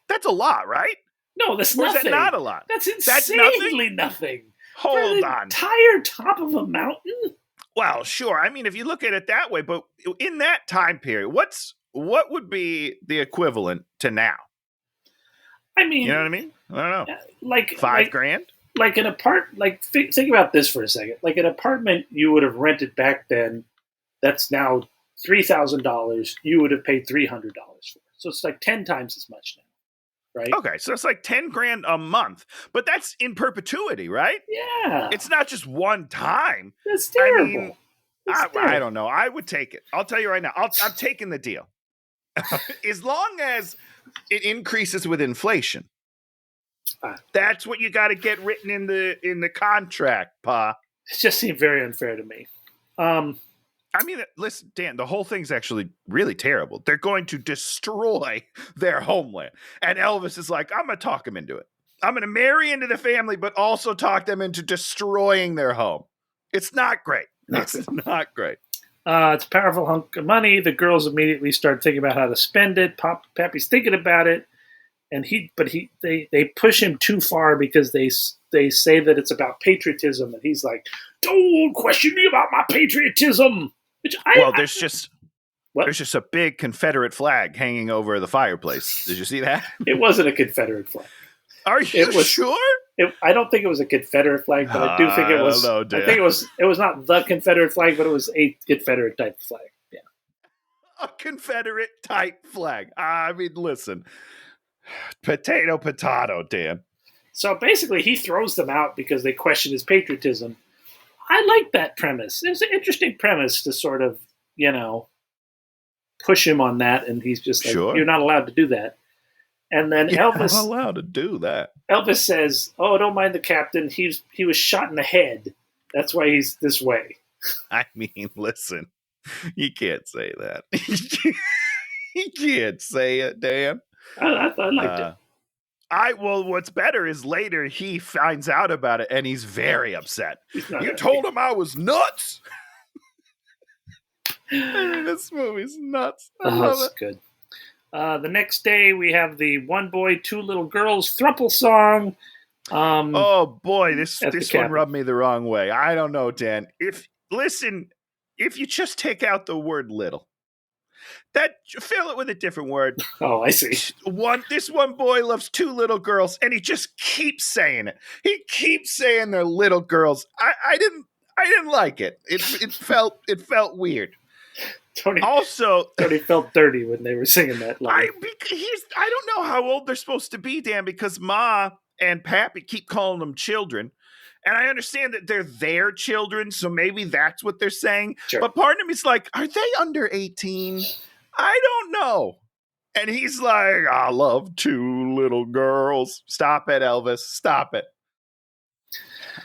That's a lot, right? No, that's nothing. Is that not a lot? That's insanely nothing. Hold on, entire top of a mountain. Well, sure. I mean, if you look at it that way, but in that time period, what would be the equivalent to now? I mean, you know what I mean? I don't know. Like $5,000. Like an apartment, think about this for a second. Like an apartment you would have rented back then, that's now $3,000. You would have paid $300 for it. So it's like 10 times as much now, right? Okay, so it's like $10,000 a month, but that's in perpetuity, right? Yeah, it's not just one time. That's terrible. I mean, I don't know. I would take it. I'll tell you right now. I'm taking the deal, as long as it increases with inflation. That's what you got to get written in the contract, Pa. It just seemed very unfair to me. I mean, listen, Dan, the whole thing's actually really terrible. They're going to destroy their homeland. And Elvis is like, I'm going to talk them into it. I'm going to marry into the family, but also talk them into destroying their home. It's not great. It's not great. It's a powerful hunk of money. The girls immediately start thinking about how to spend it. Pappy's thinking about it. they push him too far because they say that it's about patriotism, and he's like, "Don't question me about my patriotism." There's just a big Confederate flag hanging over the fireplace. Did you see that? It wasn't a Confederate flag. Are you sure? I don't think it was a Confederate flag, but I do think it was. I think it was not the Confederate flag, but it was a Confederate type flag. Yeah, a Confederate type flag. I mean, listen, potato, Dan. So basically, he throws them out because they question his patriotism. I like that premise. It's an interesting premise to sort of, push him on that, and he's just like, "You're not allowed to do that." And then Elvis, I'm allowed to do that. Elvis says, "Oh, don't mind the captain. He was shot in the head. That's why he's this way." I mean, listen, you can't say that. You can't say it, Dan. I liked it. What's better is later he finds out about it and he's very upset. You told him I was nuts. I mean, this movie's nuts. That's good. The next day we have the One Boy, Two Little Girls thruple song. Oh boy, this one rubbed me the wrong way. I don't know, Dan. If you just take out the word little, fill it with a different word. Oh, I see. This one boy loves two little girls, and he just keeps saying it. He keeps saying they're little girls. I didn't like it. It felt weird. Tony felt dirty when they were singing that line. I don't know how old they're supposed to be, Dan, because Ma and Pappy keep calling them children. And I understand that they're their children, so maybe that's what they're saying. Sure. But part of me's like, are they under 18? I don't know. And he's like, I love two little girls. Stop it, Elvis. Stop it.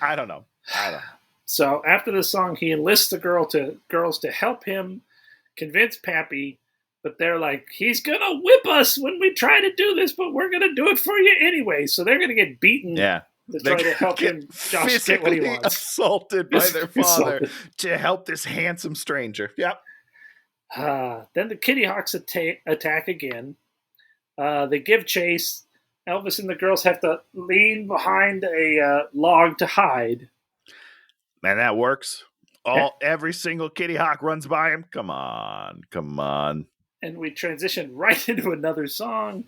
I don't know. So after the song, he enlists the girls to help him convince Pappy, but they're like, he's going to whip us when we try to do this, but we're going to do it for you anyway. So they're going to get beaten. Yeah. To try to help him Josh get what he wants. Assaulted by their father to help this handsome stranger. Yep. Then the Kitty Hawks attack again. They give chase. Elvis and the girls have to lean behind a log to hide. Man, that works. Every single Kitty Hawk runs by him. Come on. And we transition right into another song.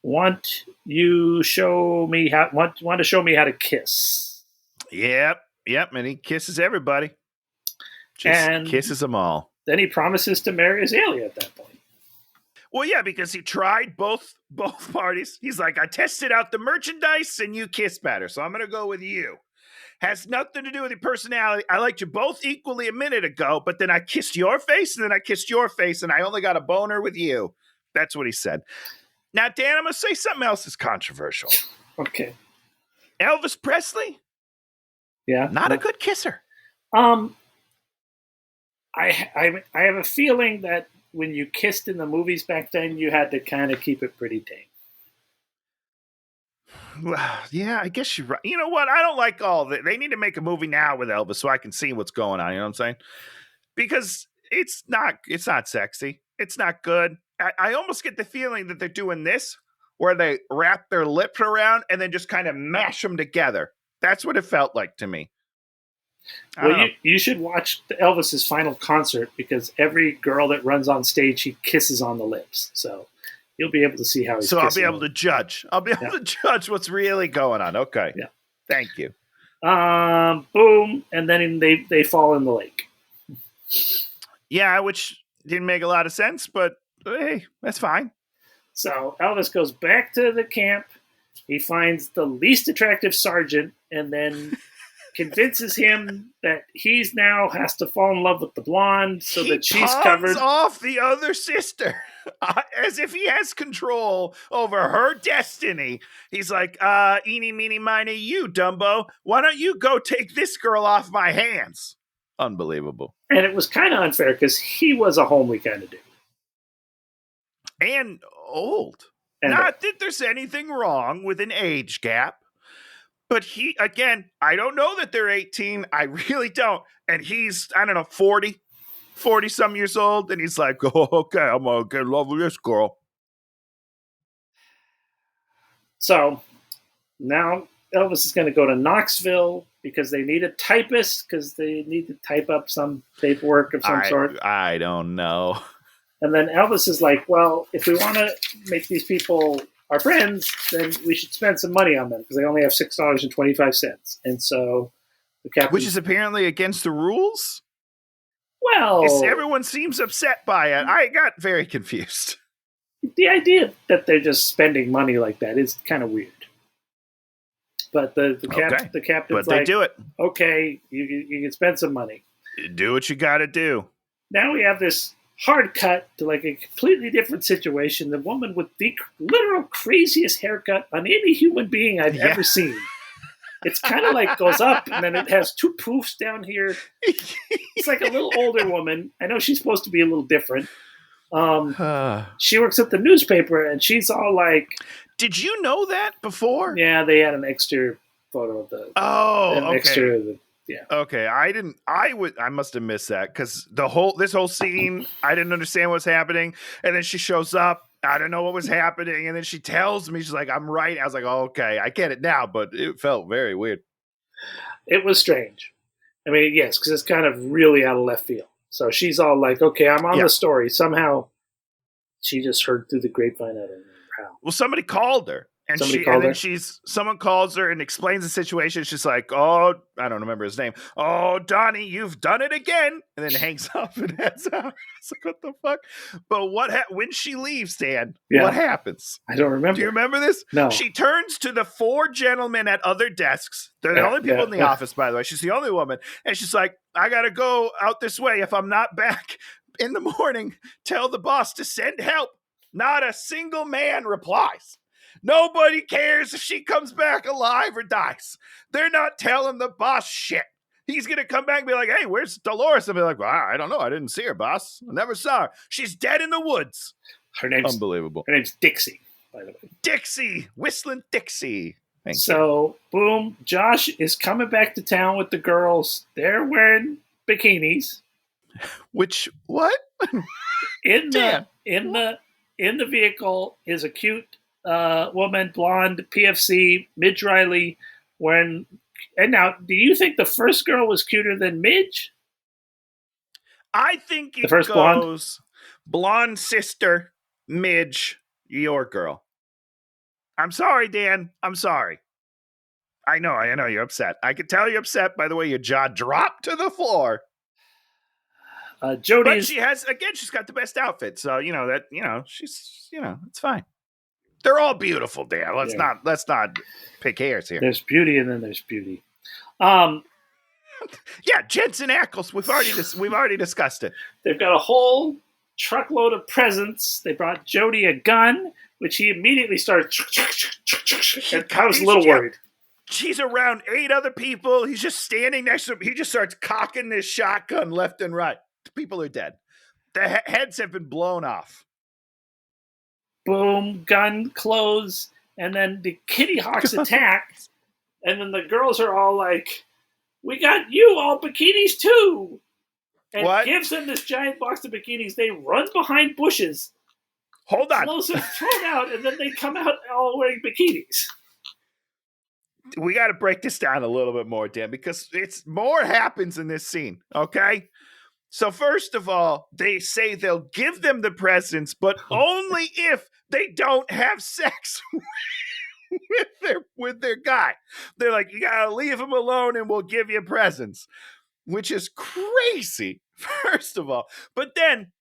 Want to show me how to kiss? Yep. And he kisses everybody. Just kisses them all. Then he promises to marry Azalea at that point. Well, yeah, because he tried both parties. He's like, I tested out the merchandise and you kiss better, so I'm going to go with you. Has nothing to do with your personality. I liked you both equally a minute ago, but then I kissed your face and then I kissed your face and I only got a boner with you. That's what he said. Now, Dan, I'm going to say something else that's controversial. Okay. Elvis Presley? Yeah. Not a good kisser. I have a feeling that when you kissed in the movies back then, you had to kind of keep it pretty tame. Yeah, I guess you're right. You know what? I don't like all that. They need to make a movie now with Elvis so I can see what's going on. You know what I'm saying? Because it's not sexy. It's not good. I almost get the feeling that they're doing this where they wrap their lips around and then just kind of mash them together. That's what it felt like to me. Well, you should watch Elvis's final concert because every girl that runs on stage, he kisses on the lips. So you'll be able to see how he's kissing. So I'll be able to judge. I'll be able to judge what's really going on. Okay. Yeah. Thank you. Boom. And then they fall in the lake. Yeah, which didn't make a lot of sense, but hey, that's fine. So Elvis goes back to the camp. He finds the least attractive sergeant and then convinces him that he's now has to fall in love with the blonde so that she's covered. Off the other sister as if he has control over her destiny. He's like, eeny, meeny, miny, you, Dumbo. Why don't you go take this girl off my hands? Unbelievable. And it was kind of unfair because he was a homely kind of dude. And old. Not that there's anything wrong with an age gap. But I don't know that they're 18. I really don't. And he's, 40 some years old. And he's like, oh, okay, I'm going to get in love with this girl. So now Elvis is going to go to Knoxville because they need a typist because they need to type up some paperwork of some sort. I don't know. And then Elvis is like, well, if we want to make these people our friends, then we should spend some money on them because they only have $6.25. And so the captain, which is apparently against the rules. Well, everyone seems upset by it. I got very confused. The idea that they're just spending money like that is kind of weird. But the captain's but they do it. Okay, you can spend some money. Do what you got to do. Now we have this hard cut to like a completely different situation. The woman with the literal craziest haircut on any human being I've ever seen. It's kind of like goes up and then it has two poofs down here. It's like a little older woman. I know she's supposed to be a little different. She works at the newspaper and she's all like, did you know that before? Yeah, they had an extra photo of the okay. Yeah. Okay, I must have missed that because this whole scene, I didn't understand what's happening, and then she shows up. I don't know what was happening, and then she tells me, she's like, "I'm right." I was like, oh, "Okay, I get it now," but it felt very weird. It was strange. I mean, yes, because it's kind of really out of left field. So she's all like, "Okay, I'm on the story." Somehow, she just heard through the grapevine. I don't remember how. Well, somebody called her. And someone calls her and explains the situation. She's like, "Oh, I don't remember his name. Oh, Donnie, you've done it again." And then hangs up and heads out. It's like, what the fuck? But when she leaves, Dan, what happens? I don't remember. Do you remember this? No. She turns to the four gentlemen at other desks. They're the only people in the office, by the way. She's the only woman. And she's like, "I got to go out this way. If I'm not back in the morning, tell the boss to send help." Not a single man replies. Nobody cares if she comes back alive or dies. They're not telling the boss shit. He's going to come back and be like, "Hey, where's Dolores?" And be like, "Well, I don't know. I didn't see her, boss. I never saw her. She's dead in the woods." Her name's unbelievable. Her name's Dixie, by the way. Dixie. Whistling Dixie. Boom. Josh is coming back to town with the girls. They're wearing bikinis. Which, what? In the vehicle is a cute woman, blonde, PFC, Midge Riley, wearing. And now, do you think the first girl was cuter than Midge? I think the first goes blonde sister, Midge, your girl. I'm sorry, Dan. I'm sorry. I know you're upset. I can tell you're upset by the way your jaw dropped to the floor. Jody, but she's got the best outfit, so she's it's fine. They're all beautiful, Dan. Let's not pick hairs here. There's beauty, and then there's beauty. Jensen Ackles. We've already discussed it. They've got a whole truckload of presents. They brought Jody a gun, which he immediately started. And I was a little worried. She's around 8 other people. He's just standing next to him. He just starts cocking this shotgun left and right. People are dead. The heads have been blown off. Boom, gun, clothes, and then the Kitty Hawks attack. And then the girls are all like, "We got you all bikinis too." And gives them this giant box of bikinis. They run behind bushes. Hold on. Explosive thrown out, and then they come out all wearing bikinis. We got to break this down a little bit more, Dan, because more happens in this scene, okay? So first of all, they say they'll give them the presents, but only if they don't have sex with their guy. They're like, "You gotta leave him alone and we'll give you presents," which is crazy, first of all. But then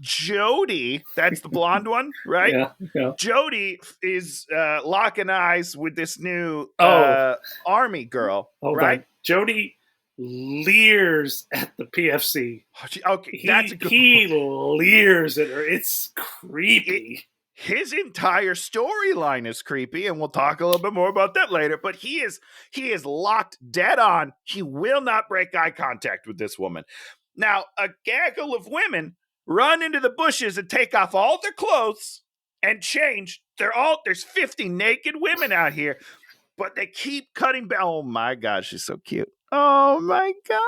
Jody, that's the blonde one, right? Yeah. Jody is locking eyes with this new army girl, right? Jody leers at the PFC. Okay, he leers at her. It's creepy. His entire storyline is creepy, and we'll talk a little bit more about that later. But he is locked dead on. He will not break eye contact with this woman. Now, a gaggle of women run into the bushes and take off all their clothes and change. There's 50 naked women out here, but they keep cutting back. Oh my God, she's so cute. Oh my God.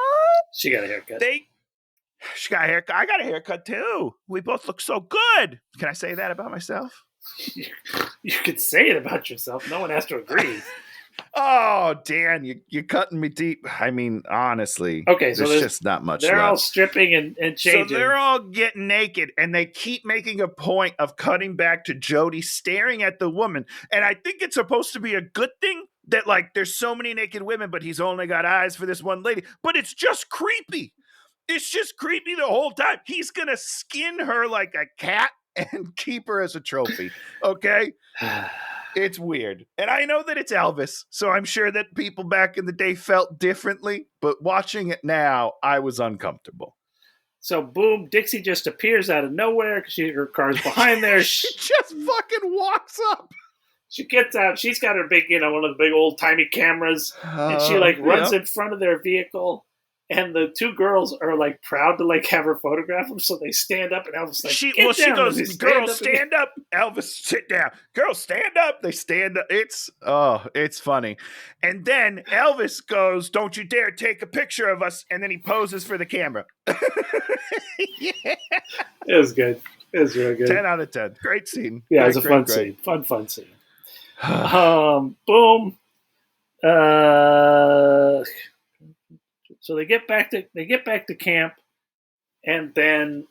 She got a haircut. She got a haircut. I got a haircut too. We both look so good. Can I say that about myself? You could say it about yourself. No one has to agree. Oh, Dan, you're cutting me deep. I mean, honestly, okay, so there's just not much they're left. all stripping and changing. So they're all getting naked, and they keep making a point of cutting back to Jody staring at the woman. And I think it's supposed to be a good thing that, like, there's so many naked women, but he's only got eyes for this one lady. But it's just creepy. It's just creepy the whole time. He's going to skin her like a cat and keep her as a trophy. Okay? It's weird. And I know that it's Elvis, so I'm sure that people back in the day felt differently, but watching it now, I was uncomfortable. So, boom, Dixie just appears out of nowhere because her car's behind there. She just fucking walks up. She gets out. She's got her big, one of the big old-timey cameras, and she, runs in front of their vehicle. And the two girls are proud to have her photograph them, so they stand up, and Elvis she goes, "Girls, stand up." Elvis, sit down. Girls, stand up. They stand up. It's funny. And then Elvis goes, "Don't you dare take a picture of us!" And then he poses for the camera. Yeah. It was good. It was really good. 10 out of 10. Great scene. Yeah, it was a fun scene. Fun scene. Boom. So they get back to camp, and then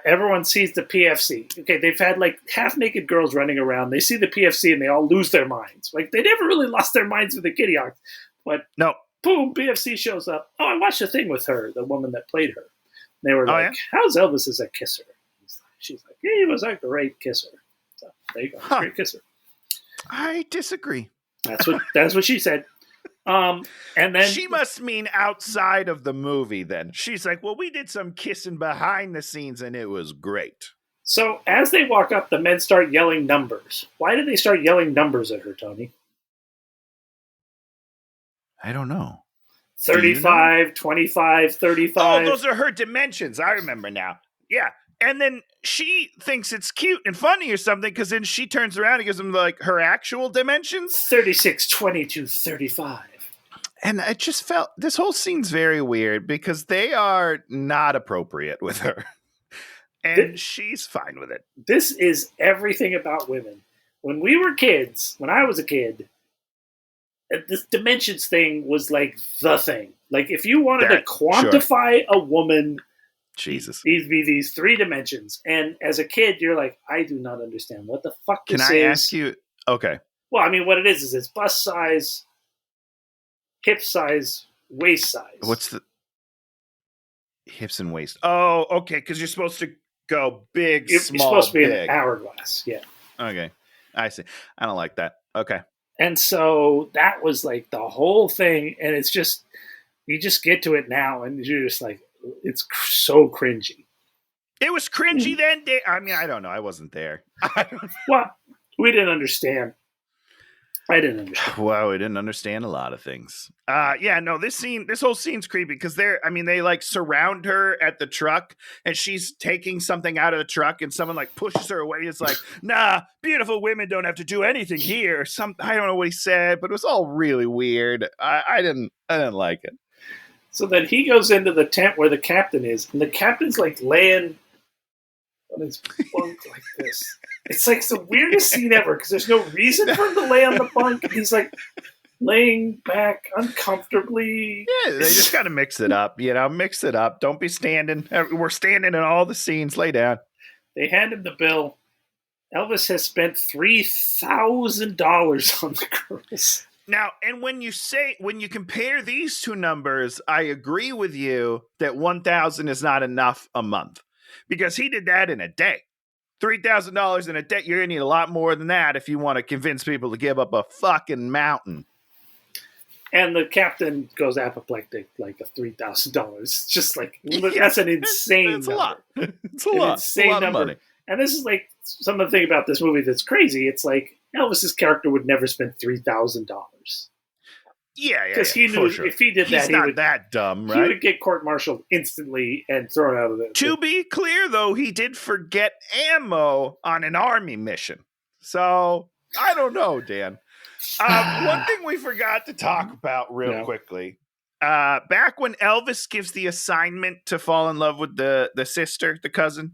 everyone sees the PFC. Okay, they've had half-naked girls running around. They see the PFC and they all lose their minds. They never really lost their minds with the Kitty Hawks, but no. Boom, PFC shows up. Oh, I watched a thing with her, the woman that played her. And they were how's Elvis as a kisser? She's like, he was a great kisser. So there you go, great kisser. I disagree. That's what she said. And then she must mean outside of the movie then. She's like, well, we did some kissing behind the scenes and it was great. So as they walk up, the men start yelling numbers. Why did they start yelling numbers at her, Tony? I don't know. 35, 25, 35. Oh, those are her dimensions. I remember now. Yeah. And then she thinks it's cute and funny or something because then she turns around and gives them her actual dimensions. 36, 22, 35. And I just felt this whole scene's very weird because they are not appropriate with her. And she's fine with it. This is everything about women. When I was a kid, this dimensions thing was the thing. If you wanted to quantify a woman, Jesus, these three dimensions. And as a kid, you're like, I do not understand what the fuck this is. Can I ask you? Okay. Well, I mean, what it is it's bust size, hip size, waist size. What's the hips and waist? Oh, okay. Because you're supposed to go big, small, You're supposed to be big. an hourglass. Yeah. Okay. I see. I don't like that. Okay. And so that was the whole thing. And it's just, you just get to it now and you're just it's so cringy. It was cringy then? I mean, I don't know. I wasn't there. Well, we didn't understand. I didn't understand. Well, we didn't understand a lot of things. This whole scene's creepy because they surround her at the truck and she's taking something out of the truck and someone pushes her away. It's nah, beautiful women don't have to do anything here. I don't know what he said, but it was all really weird. I didn't like it. So then he goes into the tent where the captain is, and the captain's laying on his bunk like this. It's the weirdest scene ever because there's no reason for him to lay on the bunk. And he's laying back uncomfortably. Yeah, they just got to mix it up. Mix it up. Don't be standing. We're standing in all the scenes. Lay down. They hand him the bill. Elvis has spent $3,000 on the girls. Now, and when you compare these two numbers, I agree with you that $1,000 is not enough a month because he did that in a day. $3,000 in a day. You're going to need a lot more than that if you want to convince people to give up a fucking mountain. And the captain goes apoplectic a $3,000. It's just that's an insane It's number. a lot. It's a lot. Insane a lot number. Of money. And this is some of the thing about this movie that's crazy. It's Elvis's character would never spend $3,000. Yeah, because he knew if he did that, he's not that dumb, right? He would get court-martialed instantly and thrown out of the. To be clear, though, he did forget ammo on an army mission, so I don't know, Dan. One thing we forgot to talk about real quickly. Back when Elvis gives the assignment to fall in love with the sister cousin,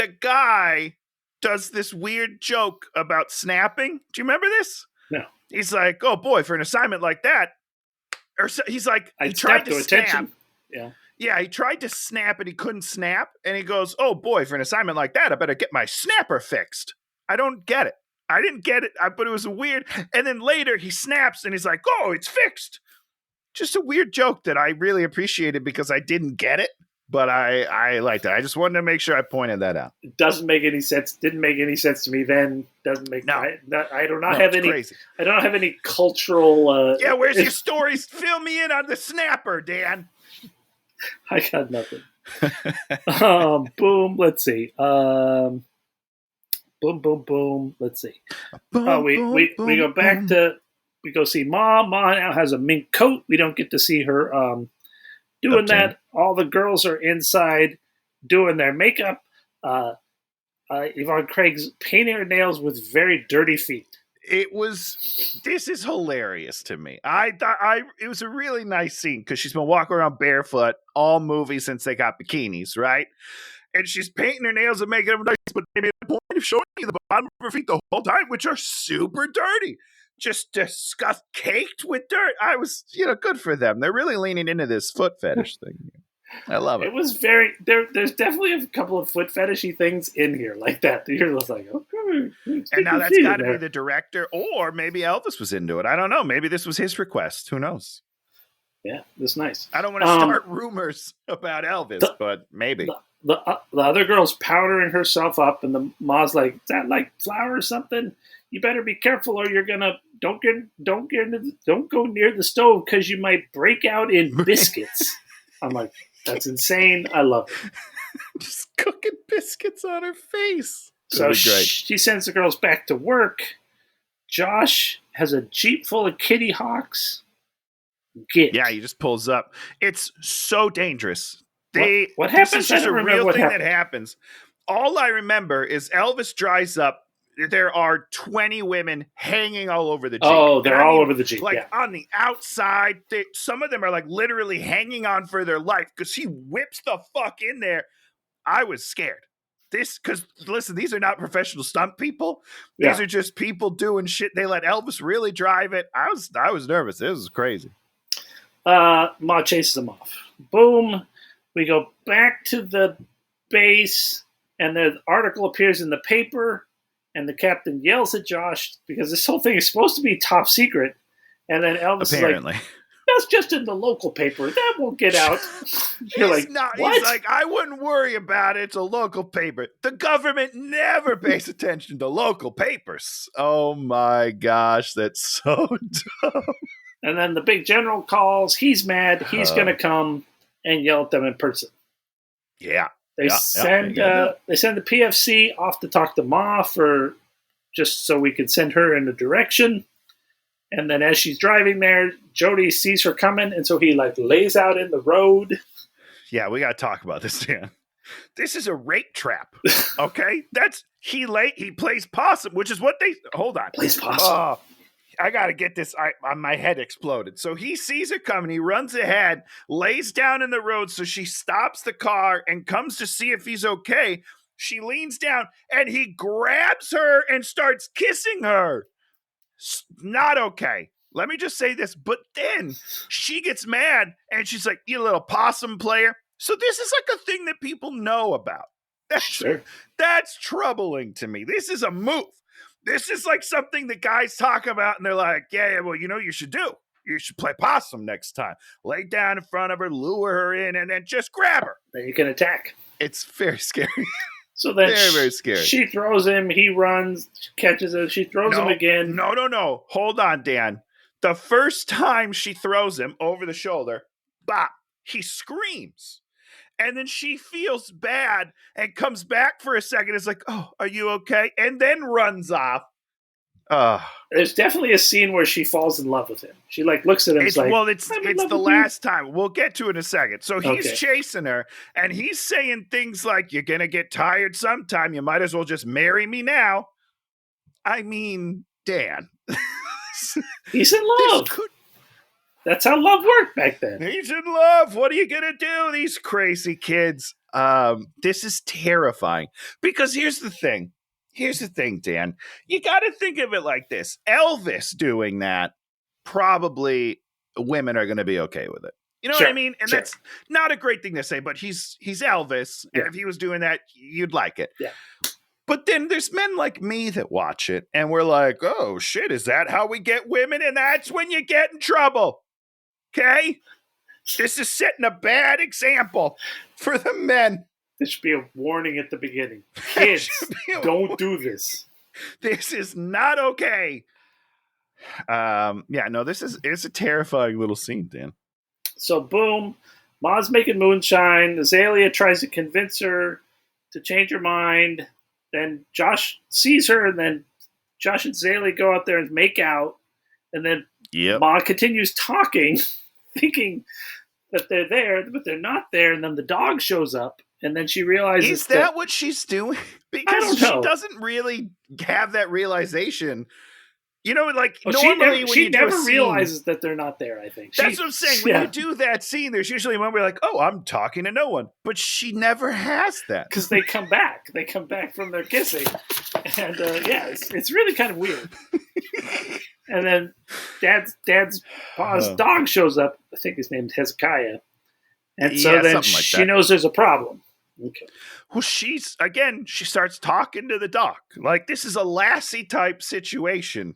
the guy does this weird joke about snapping. Do you remember this? No. He's like, oh boy, for an assignment like that. Or so, he's like, he tried to snap. Attention. Yeah, he tried to snap and he couldn't snap. And he goes, oh boy, for an assignment like that, I better get my snapper fixed. I don't get it. I didn't get it, but it was weird. And then later he snaps and he's like, oh, it's fixed. Just a weird joke that I really appreciated because I didn't get it. But I liked it. I just wanted to make sure I pointed that out. It doesn't make any sense. Didn't make any sense to me then. Doesn't make. No. I do not have any. Crazy. I don't have any cultural. Yeah, where's your stories? Fill me in on the snapper, Dan. I got nothing. Boom. Let's see. Boom. Let's see. We go back to. We go see Mom. Mom now has a mink coat. We don't get to see her. Doing that, all the girls are inside doing their makeup. Yvonne Craig's painting her nails with very dirty feet. This is hilarious to me. It was a really nice scene because she's been walking around barefoot all movie since they got bikinis, right? And she's painting her nails and making them nice, but they made a point of showing you the bottom of her feet the whole time, which are super dirty. Just disgust, caked with dirt. I was, good for them. They're really leaning into this foot fetish thing. I love it. It was very there's definitely a couple of foot fetishy things in here like that. You're just like, okay. And now that's got to be the director, or maybe Elvis was into it. I don't know. Maybe this was his request. Who knows? Yeah, that's nice. I don't want to start rumors about Elvis, but maybe. The other girl's powdering herself up, and the mom's like, "Is that like flour or something? You better be careful, or you're gonna don't go near the stove because you might break out in biscuits." I'm like, that's insane. I love it. Just cooking biscuits on her face. So she sends the girls back to work. Josh has a Jeep full of kitty hawks. Yeah, he just pulls up. It's so dangerous. What happens? This is just a real thing that happens. All I remember is Elvis drives up. There are 20 women hanging all over the Jeep. Oh, they're all over the Jeep. Like on the outside. Some of them are like literally hanging on for their life because he whips the fuck in there. I was scared. Because listen, these are not professional stunt people. These are just people doing shit. They let Elvis really drive it. I was nervous. This was crazy. Ma chases them off. Boom. We go back to the base, and the article appears in the paper, and the captain yells at Josh because this whole thing is supposed to be top secret. And then Elvis is like, that's just in the local paper. That won't get out. You're like, what? He's like, I wouldn't worry about it. It's a local paper. The government never pays attention to local papers. Oh my gosh, that's so dumb. And then the big general calls. He's mad. He's going to come and yell at them in person. Yeah. They send the PFC off to talk to Ma just so we could send her in a direction. And then as she's driving there, Jody sees her coming, and so he lays out in the road. Yeah, we got to talk about this, Dan. This is a rape trap. Okay, he plays possum, which is what they hold on. Plays possum. I got to get this. My head exploded. So he sees her coming. He runs ahead, lays down in the road. So she stops the car and comes to see if he's okay. She leans down and he grabs her and starts kissing her. Not okay. Let me just say this. But then she gets mad and she's like, you little possum player. So this is like a thing that people know about. That's troubling to me. This is a move. This is like something that guys talk about, and they're like, yeah, well, you should do. You should play possum next time. Lay down in front of her, lure her in, and then just grab her. Then you can attack. It's very scary. So then very, very scary. She throws him. He runs, catches him. She throws him again. No. Hold on, Dan. The first time she throws him over the shoulder, bop, he screams. And then she feels bad and comes back for a second. It's like, oh, are you okay? And then runs off. There's definitely a scene where she falls in love with him. She looks at him. It's the last time. We'll get to it in a second. So he's chasing her, and he's saying things like, "You're gonna get tired sometime. You might as well just marry me now." I mean, Dan, he's in love. That's how love worked back then. He's in love. What are you gonna do? These crazy kids. This is terrifying because here's the thing, Dan. You got to think of it like this: Elvis doing that, probably women are going to be okay with it. You know what I mean? And that's not a great thing to say, but he's Elvis, and if he was doing that, you'd like it. Yeah. But then there's men like me that watch it, and we're like, oh, shit, is that how we get women? And that's when you get in trouble. Okay? This is setting a bad example for the men. There should be a warning at the beginning. Kids, don't do this. This is not okay. It's a terrifying little scene, Dan. So, boom, Ma's making moonshine. Azalea tries to convince her to change her mind. Then Josh sees her, and then Josh and Azalea go out there and make out. And then Ma continues talking, thinking that they're there, but they're not there. And then the dog shows up, and then she realizes Is that what she's doing? Because she doesn't really have that realization. You know, like normally she never realizes that they're not there, I think. That's what I'm saying. When you do that scene, there's usually a moment where you're like, oh, I'm talking to no one. But she never has that. Because they come back. They come back from their kissing. And it's really kind of weird. And then Dad's pa's dog shows up. I think his name's Hezekiah. And so then she knows there's a problem. Okay. Well, she starts talking to the dog. Like, this is a Lassie type situation.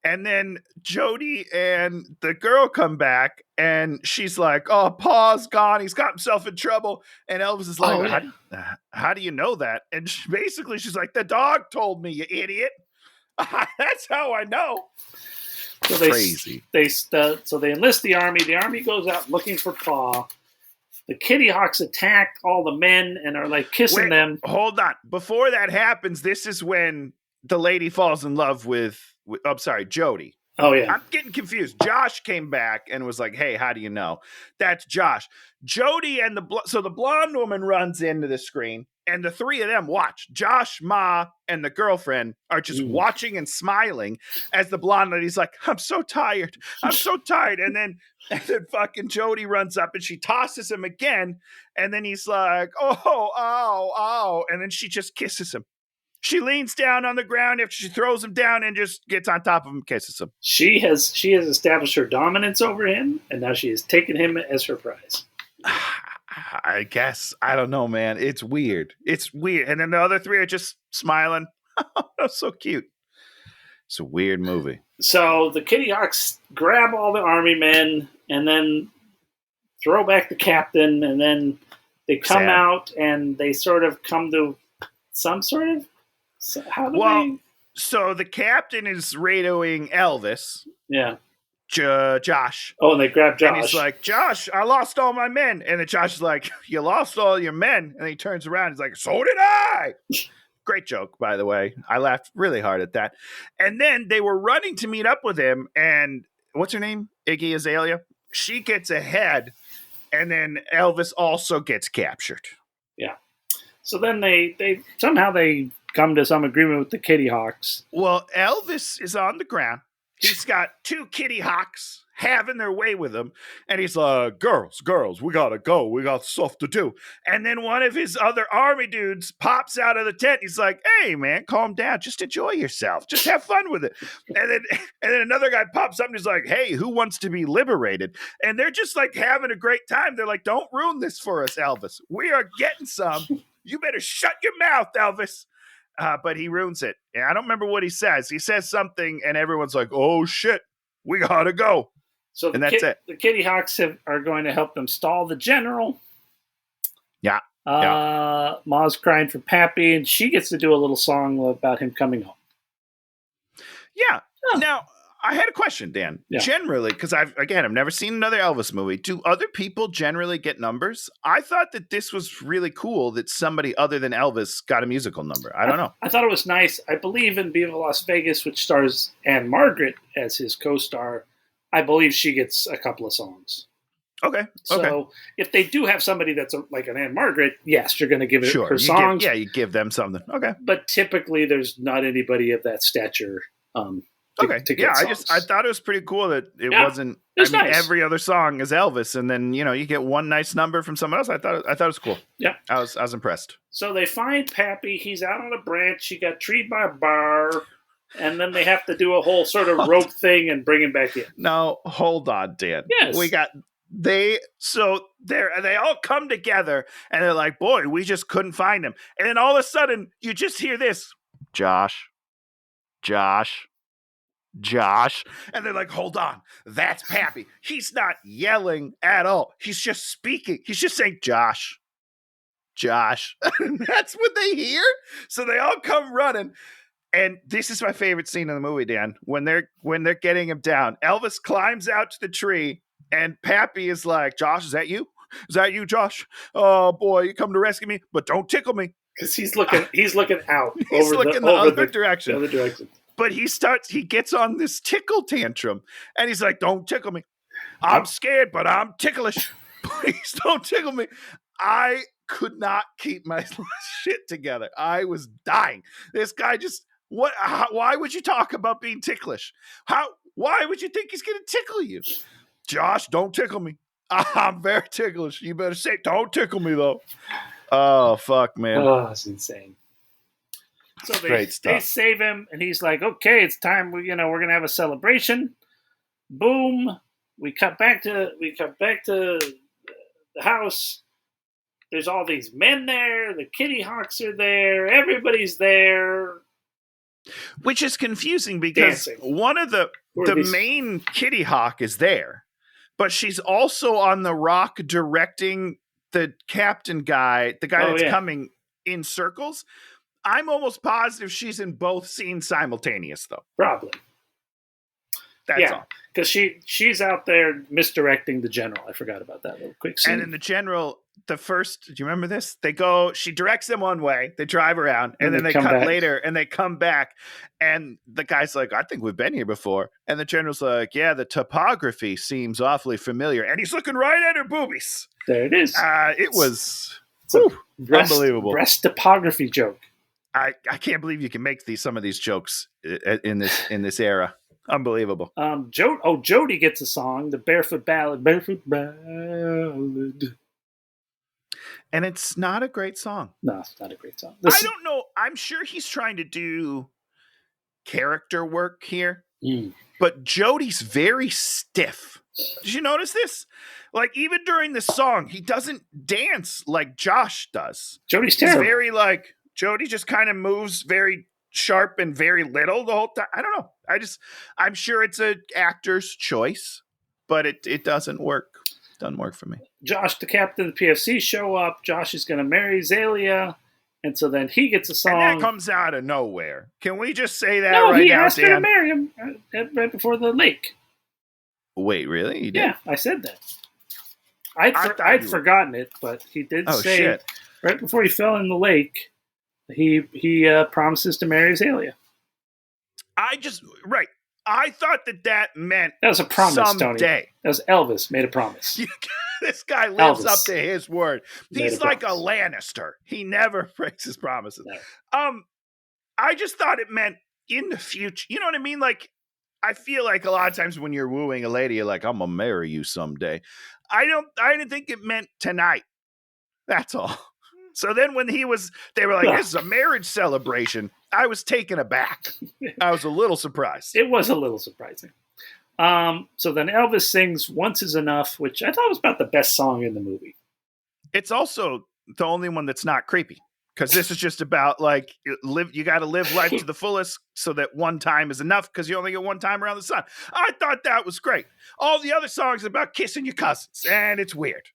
And then Jody and the girl come back, and she's like, oh, Pa's gone. He's got himself in trouble. And Elvis is like, how do you know that? And she's like, the dog told me, you idiot. That's how I know. So Crazy. So they enlist the army. The army goes out looking for Pa. The Kitty Hawks attack all the men and are like kissing them. Hold on. Before that happens, this is when the lady falls in love with Jody. Oh, yeah. I'm getting confused. Josh came back and was like, hey, how do you know? That's Josh. Jody and the blonde woman runs into the screen, and the three of them watch. Josh, Ma, and the girlfriend are just watching and smiling as the blonde lady's like, I'm so tired. And then fucking Jody runs up and she tosses him again. And then he's like, oh. And then she just kisses him. She leans down on the ground after she throws him down and just gets on top of him and kisses him. She has established her dominance over him, and now she has taken him as her prize. I guess. I don't know, man. It's weird. And then the other three are just smiling. That's so cute. It's a weird movie. So the Kitty Hawks grab all the army men and then throw back the captain, and then they come out and they sort of come to some sort of... So the captain is radioing Elvis. Yeah. Josh. Oh, and they grab Josh. And he's like, Josh, I lost all my men. And then Josh is like, you lost all your men? And then he turns around and he's like, so did I. Great joke, by the way. I laughed really hard at that. And then they were running to meet up with him. And what's her name? Iggy Azalea. She gets ahead. And then Elvis also gets captured. Yeah. So then they somehow come to some agreement with the Kitty Hawks. Well, Elvis is on the ground. He's got two Kitty Hawks having their way with him. And he's like, girls, we got to go. We got stuff to do. And then one of his other army dudes pops out of the tent. He's like, hey, man, calm down. Just enjoy yourself. Just have fun with it. And then another guy pops up and he's like, hey, who wants to be liberated? And they're just like having a great time. They're like, don't ruin this for us, Elvis. We are getting some. You better shut your mouth, Elvis. But he ruins it. And I don't remember what he says. He says something, and everyone's like, oh, shit, we got to go. So that's it. The Kitty Hawks are going to help them stall the general. Yeah. Ma's crying for Pappy, and she gets to do a little song about him coming home. Yeah. Oh. Now, I had a question, Dan. Yeah. Generally, because I've never seen another Elvis movie. Do other people generally get numbers? I thought that this was really cool that somebody other than Elvis got a musical number. I don't know. I thought it was nice. I believe in Viva Las Vegas, which stars Anne Margaret as his co-star. I believe she gets a couple of songs. Okay. So if they do have somebody that's like an Anne Margaret, yes, you're going to give it her songs. You give them something. Okay. But typically there's not anybody of that stature I thought it was pretty cool that it wasn't. Nice. Every other song is Elvis, and then you get one nice number from someone else. I thought it was cool. Yeah, I was impressed. So they find Pappy. He's out on a branch. He got treed by a bar, and then they have to do a whole sort of rope thing and bring him back in. No, hold on, Dan. Yes, they all come together and they're like, boy, we just couldn't find him, and then all of a sudden you just hear this, Josh. And they're like, hold on, that's Pappy. He's not yelling at all. He's just speaking. He's just saying, Josh. And that's what they hear. So they all come running. And this is my favorite scene in the movie, Dan. When they're getting him down, Elvis climbs out to the tree and Pappy is like, Josh, is that you? Is that you, Josh? Oh boy, you come to rescue me, but don't tickle me. Because he's looking out. He's looking the other direction. The other direction. But he gets on this tickle tantrum, and he's like, don't tickle me. I'm scared, but I'm ticklish. Please don't tickle me. I could not keep my shit together. I was dying. This guy just, why would you talk about being ticklish? Why would you think he's going to tickle you? Josh, don't tickle me. I'm very ticklish. You better say, don't tickle me, though. Oh, fuck, man. Oh, that's insane. So they save him, and he's like, "Okay, it's time. We're gonna have a celebration." Boom. We cut back to the house. There's all these men there. The Kitty Hawks are there. Everybody's there. Which is confusing because one of the main Kitty Hawk is there, but she's also on the rock directing the captain guy, the guy that's coming in circles. I'm almost positive she's in both scenes simultaneous, though. Probably. That's all. Because she's out there misdirecting the general. I forgot about that little quick scene. And in the general, do you remember this? She directs them one way, they drive around, and then they cut back later, and they come back, and the guy's like, I think we've been here before. And the general's like, yeah, the topography seems awfully familiar. And he's looking right at her boobies. There it is. It was unbelievable. Breast topography joke. I can't believe you can make some of these jokes in this era. Unbelievable. Jody gets a song, the Barefoot Ballad. And it's not a great song. No, it's not a great song. I don't know. I'm sure he's trying to do character work here. But Jody's very stiff. Did you notice this? Like, even during the song, he doesn't dance like Josh does. Jody's terrible. He's very Jody just kind of moves very sharp and very little the whole time. I don't know. I'm sure it's an actor's choice, but it doesn't work. It doesn't work for me. Josh, the captain of the PFC, show up. Josh is going to marry Azalea. And so then he gets a song. And that comes out of nowhere. Can we just say that right now, Dan? No, he asked her to marry him right before the lake. Wait, really? He did? Yeah, I said that. I'd forgotten it, but he did say shit. Right before he fell in the lake, he promises to marry Azalea. I thought that meant that was a promise, someday. Tony. That was Elvis made a promise. This guy lives up to his word. He's like a Lannister. He never breaks his promises. No. I just thought it meant in the future. You know what I mean? Like, I feel like a lot of times when you're wooing a lady, you're like, I'm gonna marry you someday. I didn't think it meant tonight. That's all. So then when they were like, this is a marriage celebration, I was taken aback. I was a little surprised. It was a little surprising. So then Elvis sings Once Is Enough, which I thought was about the best song in the movie. It's also the only one that's not creepy. Because this is just about, you got to live life to the fullest so that one time is enough because you only get one time around the sun. I thought that was great. All the other songs are about kissing your cousins, and it's weird.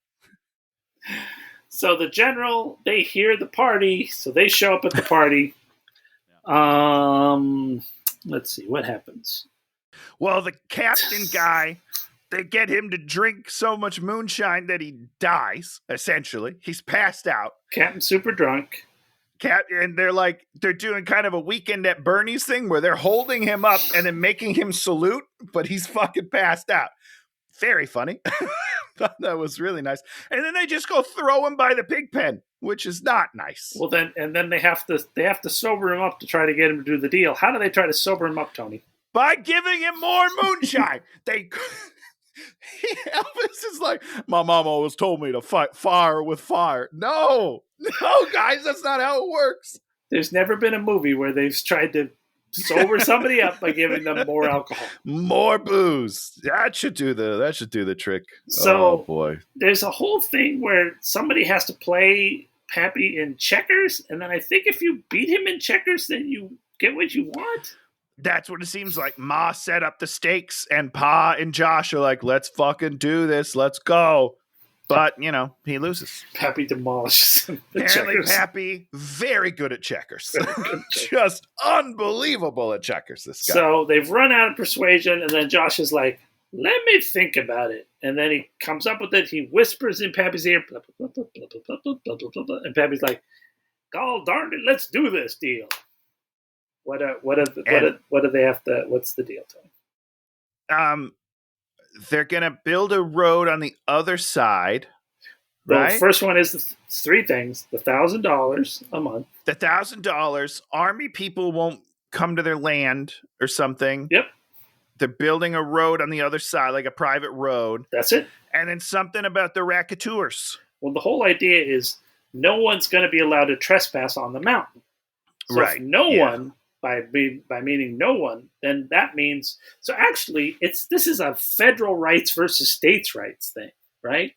So the general, they hear the party, so they show up at the party. Let's see, what happens? Well, the captain guy, they get him to drink so much moonshine that he dies, essentially. He's passed out. Captain's super drunk. And they're doing kind of a Weekend at Bernie's thing where they're holding him up and then making him salute, but he's fucking passed out. Very funny. Thought that was really nice. And then they just go throw him by the pig pen, which is not nice. Well, then they have to sober him up to try to get him to do the deal. How do they try to sober him up, Tony? by giving him more moonshine. Elvis is like, my mom always told me to fight fire with fire. No, guys, that's not how it works. There's never been a movie where they've tried to sober somebody up by giving them more alcohol, more booze. That should do the trick. So, oh boy, there's a whole thing where somebody has to play Pappy in checkers, and then I think if you beat him in checkers, then you get what you want. That's what it seems like. Ma set up the stakes, and Pa and Josh are like, let's fucking do this. Let's go. But, he loses. Pappy demolishes him. Apparently, Pappy, very good at checkers. Just unbelievable at checkers, this guy. So they've run out of persuasion, and then Josh is like, let me think about it. And then he comes up with it. He whispers in Pappy's ear, blah, blah, blah, blah, blah, blah, blah, blah, blah, blah. And Pappy's like, "God darn it, let's do this deal." What do they have to? What's the deal, Tony? They're gonna build a road on the other side. Well, right? The first one is three things: the $1,000 a month, the $1,000. Army people won't come to their land or something. Yep. They're building a road on the other side, like a private road. That's it. And then something about the racketeers. Well, the whole idea is no one's going to be allowed to trespass on the mountain. So right. If no one, by meaning no one, then that means... So actually, this is a federal rights versus states' rights thing, right?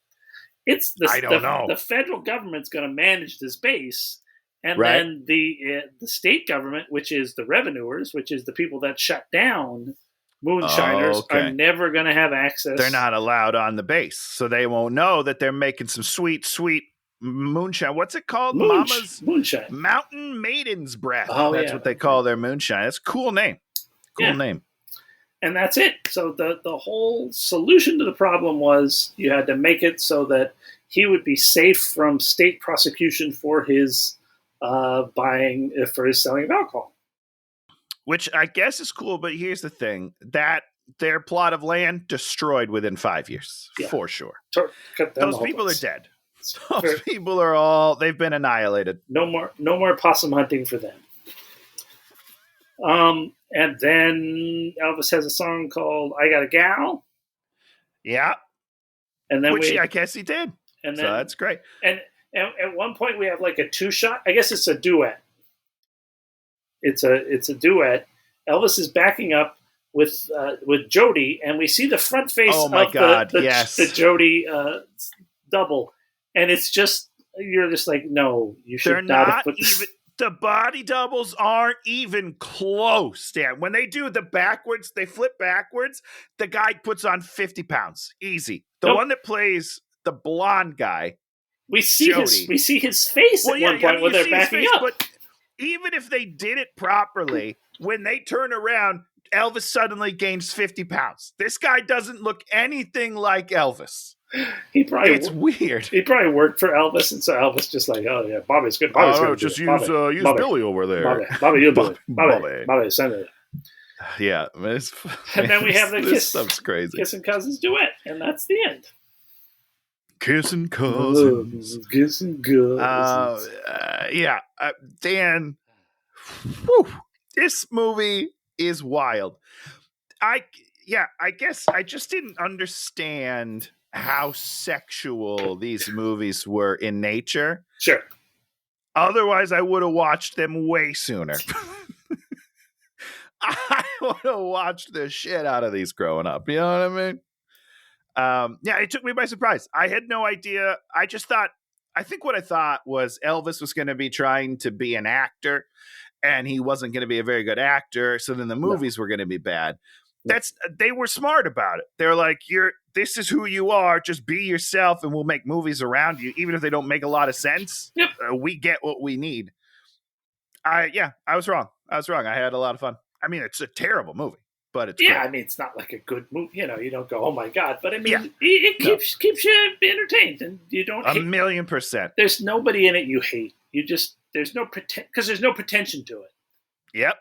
I don't know. The federal government's going to manage this base, and then the state government, which is the revenuers, which is the people that shut down... Moonshiners are never going to have access. They're not allowed on the base, so they won't know that they're making some sweet, sweet moonshine. What's it called? Mama's moonshine. Mountain Maiden's Breath. Oh, that's what they call their moonshine. That's a cool name. Name. And that's it. So the whole solution to the problem was you had to make it so that he would be safe from state prosecution for his selling of alcohol. Which I guess is cool, but here's the thing. That their plot of land destroyed within 5 years, for sure. Those people are dead. Those people are they've been annihilated. No more possum hunting for them. And then Elvis has a song called I Got a Gal. Yeah. And then I guess he did. And then, so that's great. And at one point we have like a two-shot. I guess it's a duet. It's a duet. Elvis is backing up with Jody, and we see the front face of the Jody double, and it's just you're just like, no, you should They're not have put even. The body doubles aren't even close, Dan. When they do the backwards, they flip backwards. The guy puts on 50 pounds, easy. The one that plays the blonde guy, we see his face at one point when they're backing up. But even if they did it properly, when they turn around, Elvis suddenly gains 50 pounds. This guy doesn't look anything like Elvis. It's weird. He probably worked for Elvis, and so Elvis just like, oh yeah, Bobby's good. Bobby's good. Just use Billy over there. Bobby, you'll do it. Bobby, send it. Yeah, and then we have the Kissin Cousins duet, and that's the end. Kissin Cousins. Kissin Cousins. Dan, this movie is wild. I guess I just didn't understand how sexual these movies were in nature. Sure. Otherwise, I would have watched them way sooner. I would have watched the shit out of these growing up. You know what I mean? It took me by surprise. I had no idea. I think what I thought was Elvis was going to be trying to be an actor, and he wasn't going to be a very good actor. So then the movies were going to be bad. They were smart about it. They're like, this is who you are. Just be yourself, and we'll make movies around you, even if they don't make a lot of sense. Yep. We get what we need. I was wrong. I had a lot of fun. I mean, it's a terrible movie, but it's great. I mean, it's not like a good movie. You know, you don't go, oh my god, but I mean, it keeps you entertained, and you don't. 1,000,000%. There's nobody in it you hate. There's no pretension to it. Yep.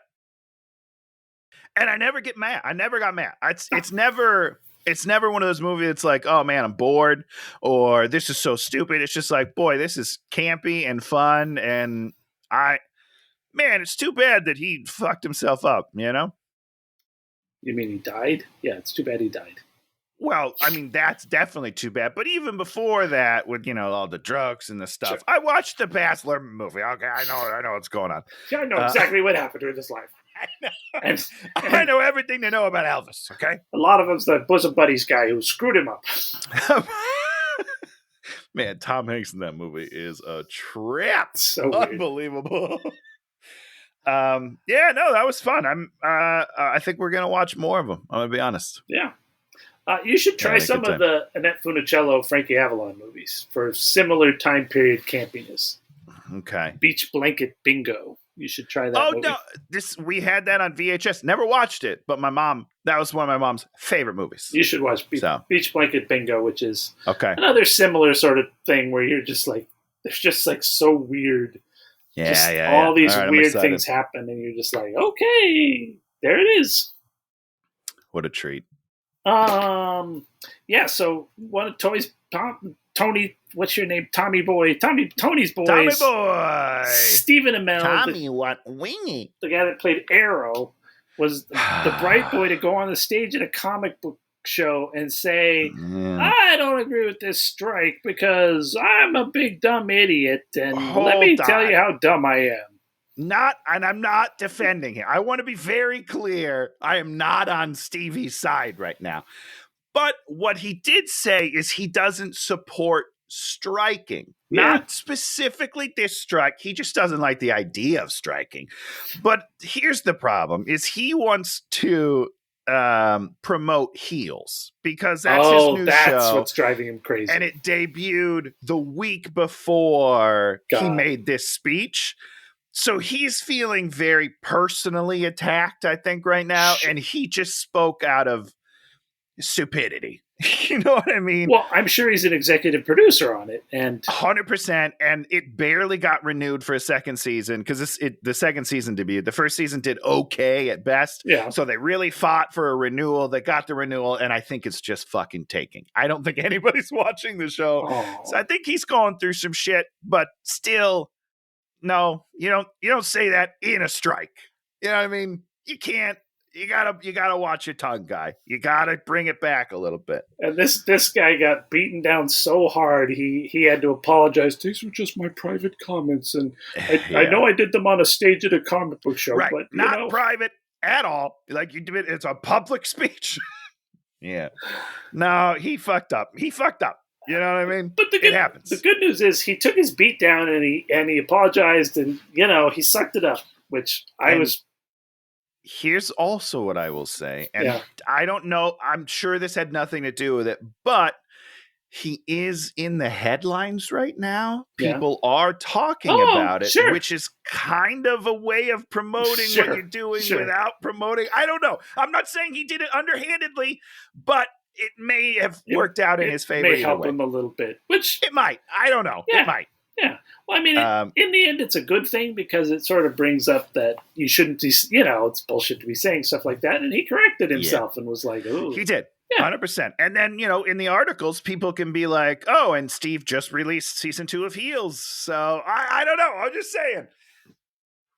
And I never get mad. I never got mad. It's never one of those movies that's like, oh man, I'm bored, or this is so stupid. It's just like, boy, this is campy and fun, and it's too bad that he fucked himself up, you know? You mean he died? Yeah, it's too bad he died. Well, I mean, that's definitely too bad. But even before that, with, all the drugs and the stuff, Sure. I watched the Baz Luhrmann movie. Okay, I know what's going on. Yeah, I know exactly what happened during his life. And I know everything to know about Elvis, okay? A lot of it's the bosom buddies guy who screwed him up. Man, Tom Hanks in that movie is a trip. So unbelievable. Yeah, no, that was fun. I think we're gonna watch more of them. I'm gonna be honest. Yeah. You should try some of the Annette Funicello, Frankie Avalon movies for similar time period campiness. Okay. Beach Blanket Bingo. You should try that movie. No, we had that on VHS. Never watched it, but that was one of my mom's favorite movies. You should watch Beach Blanket Bingo, which is another similar sort of thing where you're just like, it's just like so weird. All these weird things happen, and you're just like, okay, there it is. What a treat. Yeah, so one of Tony, what's your name? Tony's boys. Tommy boy. Stephen Amell. Tommy Wingy. The guy that played Arrow was the bright boy to go on the stage at a comic book show and say, I don't agree with this strike because I'm a big dumb idiot, and let me tell you how dumb I am. I'm not defending him. I want to be very clear. I am not on Stevie's side right now. But what he did say is he doesn't support striking. Yeah. Not specifically this strike. He just doesn't like the idea of striking. But here's the problem, is he wants to promote Heels because that's his new show. That's what's driving him crazy. And it debuted the week before he made this speech. So he's feeling very personally attacked, I think, right now. And he just spoke out of stupidity. You know what I mean? Well, I'm sure he's an executive producer on it. And 100%. And it barely got renewed for a second season because the second season debuted. The first season did okay at best. Yeah. So they really fought for a renewal. They got the renewal. And I think it's just fucking taking. I don't think anybody's watching the show. So I think he's going through some shit. But still, no, you don't say that in a strike. You know what I mean? You can't. You gotta watch your tongue, guy. You gotta bring it back a little bit. And this guy got beaten down so hard he had to apologize. These were just my private comments, and I know I did them on a stage at a comic book show, right? But not private at all. Like you did it. It's a public speech. Yeah. No, he fucked up. You know what I mean? But it happens. The good news is he took his beat down and he apologized, and he sucked it up, which I was. Here's also what I will say, and I don't know, I'm sure this had nothing to do with it, but he is in the headlines right now. People are talking about it, which is kind of a way of promoting what you're doing without promoting. I don't know. I'm not saying he did it underhandedly, but it may have worked out in his favor. It may help him a little bit, which it might. I don't know. It might. Yeah. Well, I mean, in the end, it's a good thing because it sort of brings up that you shouldn't be, it's bullshit to be saying stuff like that. And he corrected himself and was like, ooh. He did. 100%. And then, in the articles, people can be like, oh, and Steve just released season 2 of Heels. So I don't know. I'm just saying.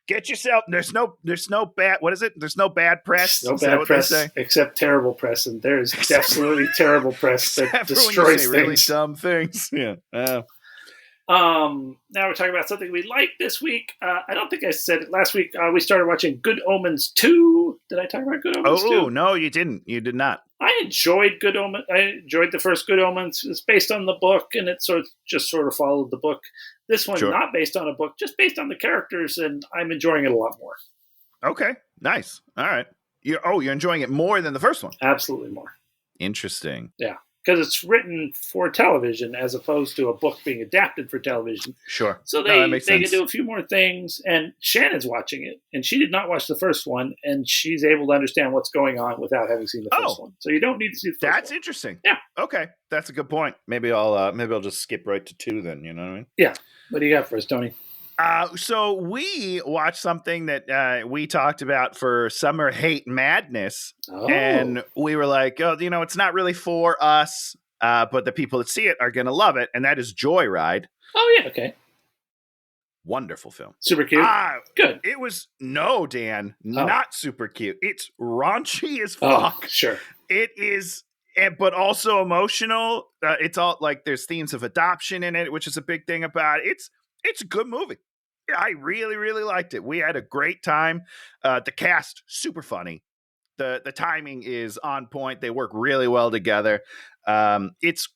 Get yourself, there's no bad, what is it? There's no bad press. No bad press, except terrible press. And there's absolutely terrible press that destroys things. Really dumb things. Yeah. Now we're talking about something we liked this week. I don't think I said it last week. We started watching Good Omens 2. Did I talk about Good Omens 2? Oh, no, you didn't. You did not. I enjoyed Good Omens. I enjoyed the first Good Omens. It's based on the book, and it sort of followed the book. This one's not based on a book, just based on the characters, and I'm enjoying it a lot more. Okay, nice. All right. You're enjoying it more than the first one? Absolutely more. Interesting. Yeah. Because it's written for television as opposed to a book being adapted for television. Sure. So they can do a few more things. And Shannon's watching it. And she did not watch the first one. And she's able to understand what's going on without having seen the first one. So you don't need to see the first one. That's interesting. Yeah. Okay. That's a good point. Maybe I'll just skip right to 2 then. You know what I mean? Yeah. What do you got for us, Tony? So we watched something that we talked about for Summer Hate Madness, and we were like, it's not really for us, but the people that see it are going to love it, and that is Joyride. Oh, yeah, okay. Wonderful film. Super cute. Good. It was Dan, not super cute. It's raunchy as fuck. Oh, sure. It is, but also emotional. It's all like there's themes of adoption in it, which is a big thing about it. It's a good movie. I really, really liked it. We had a great time. The cast super funny. The timing is on point. They work really well together. It's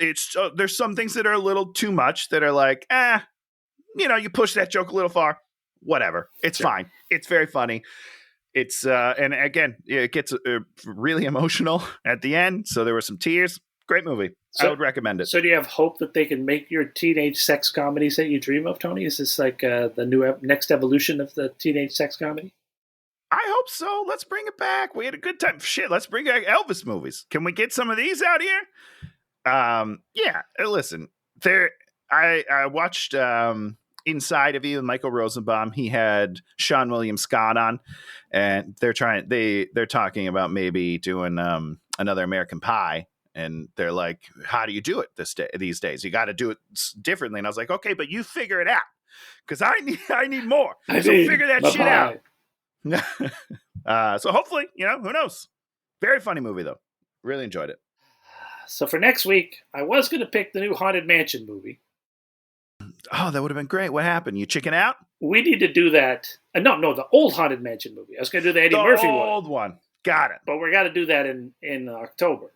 there's some things that are a little too much that are like, you push that joke a little far, whatever. It's fine. It's very funny. It's, and again, it gets really emotional at the end. So there were some tears. Great movie. I would recommend it. So do you have hope that they can make your teenage sex comedies that you dream of, Tony? Is this like the new next evolution of the teenage sex comedy? I hope so. Let's bring it back. We had a good time. Shit, let's bring back Elvis movies. Can we get some of these out here? Yeah. Listen, I watched, Inside of You with Michael Rosenbaum. He had Sean William Scott on, and they're talking about maybe doing another American Pie, and they're like, how do you do it these days? You got to do it differently. And I was like, okay, but you figure it out, because I need more. Figure that shit out. So hopefully, who knows? Very funny movie though. Really enjoyed it. So for next week, I was going to pick the new Haunted Mansion movie. Oh, that would have been great. What happened? You chicken out? We need to do that. No, the old Haunted Mansion movie. I was going to do the Eddie Murphy one. The old one. Got it. But we got to do that in October.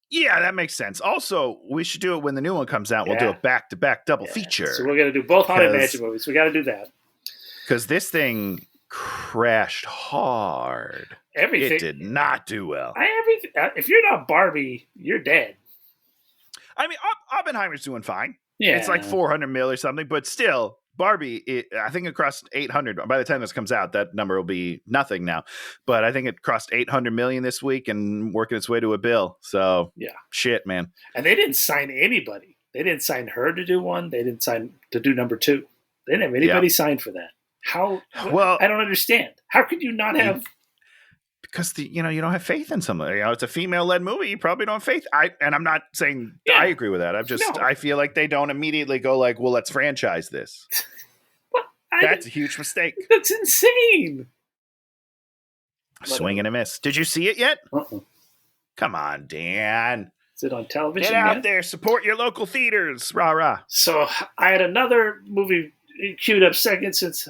Yeah, that makes sense. Also, we should do it when the new one comes out. We'll do a back-to-back double feature. So we're going to do both Haunted Mansion movies. We got to do that. Because this thing crashed hard. Everything. It did not do well. If you're not Barbie, you're dead. I mean, Oppenheimer's doing fine. Yeah. It's like 400 mil or something, but still, Barbie, I think it crossed 800. By the time this comes out, that number will be nothing now. But I think it crossed 800 million this week and working its way to $1 billion. So, shit, man. And they didn't sign anybody. They didn't sign her to do one. They didn't sign to do number 2. They didn't have anybody signed for that. How? Well, I don't understand. How could you not have? Because you don't have faith in something. It's a female-led movie. You probably don't have faith. I'm not saying I agree with that. I feel like they don't immediately go like, well, let's franchise this. That's a huge mistake. That's insane. Swing and a miss. Did you see it yet? Come on, Dan. Is it on television? Get out there. Support your local theaters. Rah, rah. So I had another movie queued up second since,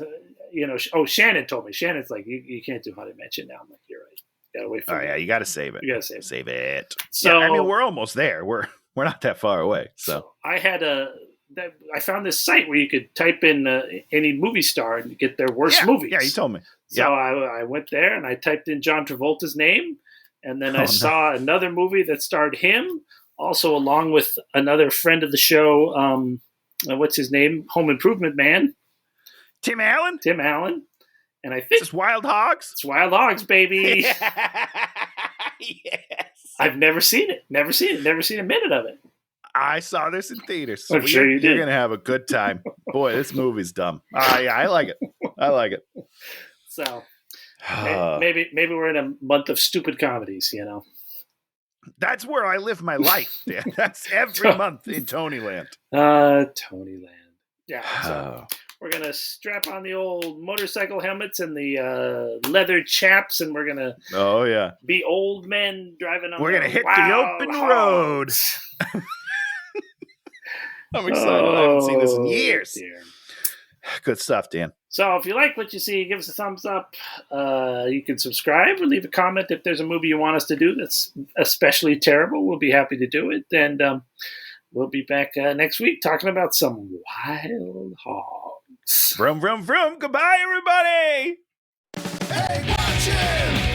Shannon told me. Shannon's like, you can't do Haunted Mansion now. I'm like, you're right. You gotta wait for it. Yeah, you gotta save it. You gotta save it. So, I mean, we're almost there. We're not that far away. So I had I found this site where you could type in any movie star and get their worst movies. Yeah, you told me. So I went there and I typed in John Travolta's name, and then I saw another movie that starred him, also along with another friend of the show. What's his name? Home Improvement Man. Tim Allen. And I think it's Wild Hogs. It's Wild Hogs, baby. Yes. I've never seen it. Never seen a minute of it. I saw this in theaters. So I'm sure you did. You're going to have a good time. Boy, this movie's dumb. Yeah, I like it. So maybe we're in a month of stupid comedies, That's where I live my life, Dan. That's every month in Tonyland. Tonyland. Yeah. So we're going to strap on the old motorcycle helmets and the leather chaps, and we're going to be old men driving on We're going to hit the open road. I'm excited. I haven't seen this in years. Dear. Good stuff, Dan. So if you like what you see, give us a thumbs up. You can subscribe or leave a comment if there's a movie you want us to do that's especially terrible. We'll be happy to do it. And we'll be back next week talking about some wild hogs. Vroom, vroom, vroom. Goodbye, everybody. Hey, watch him!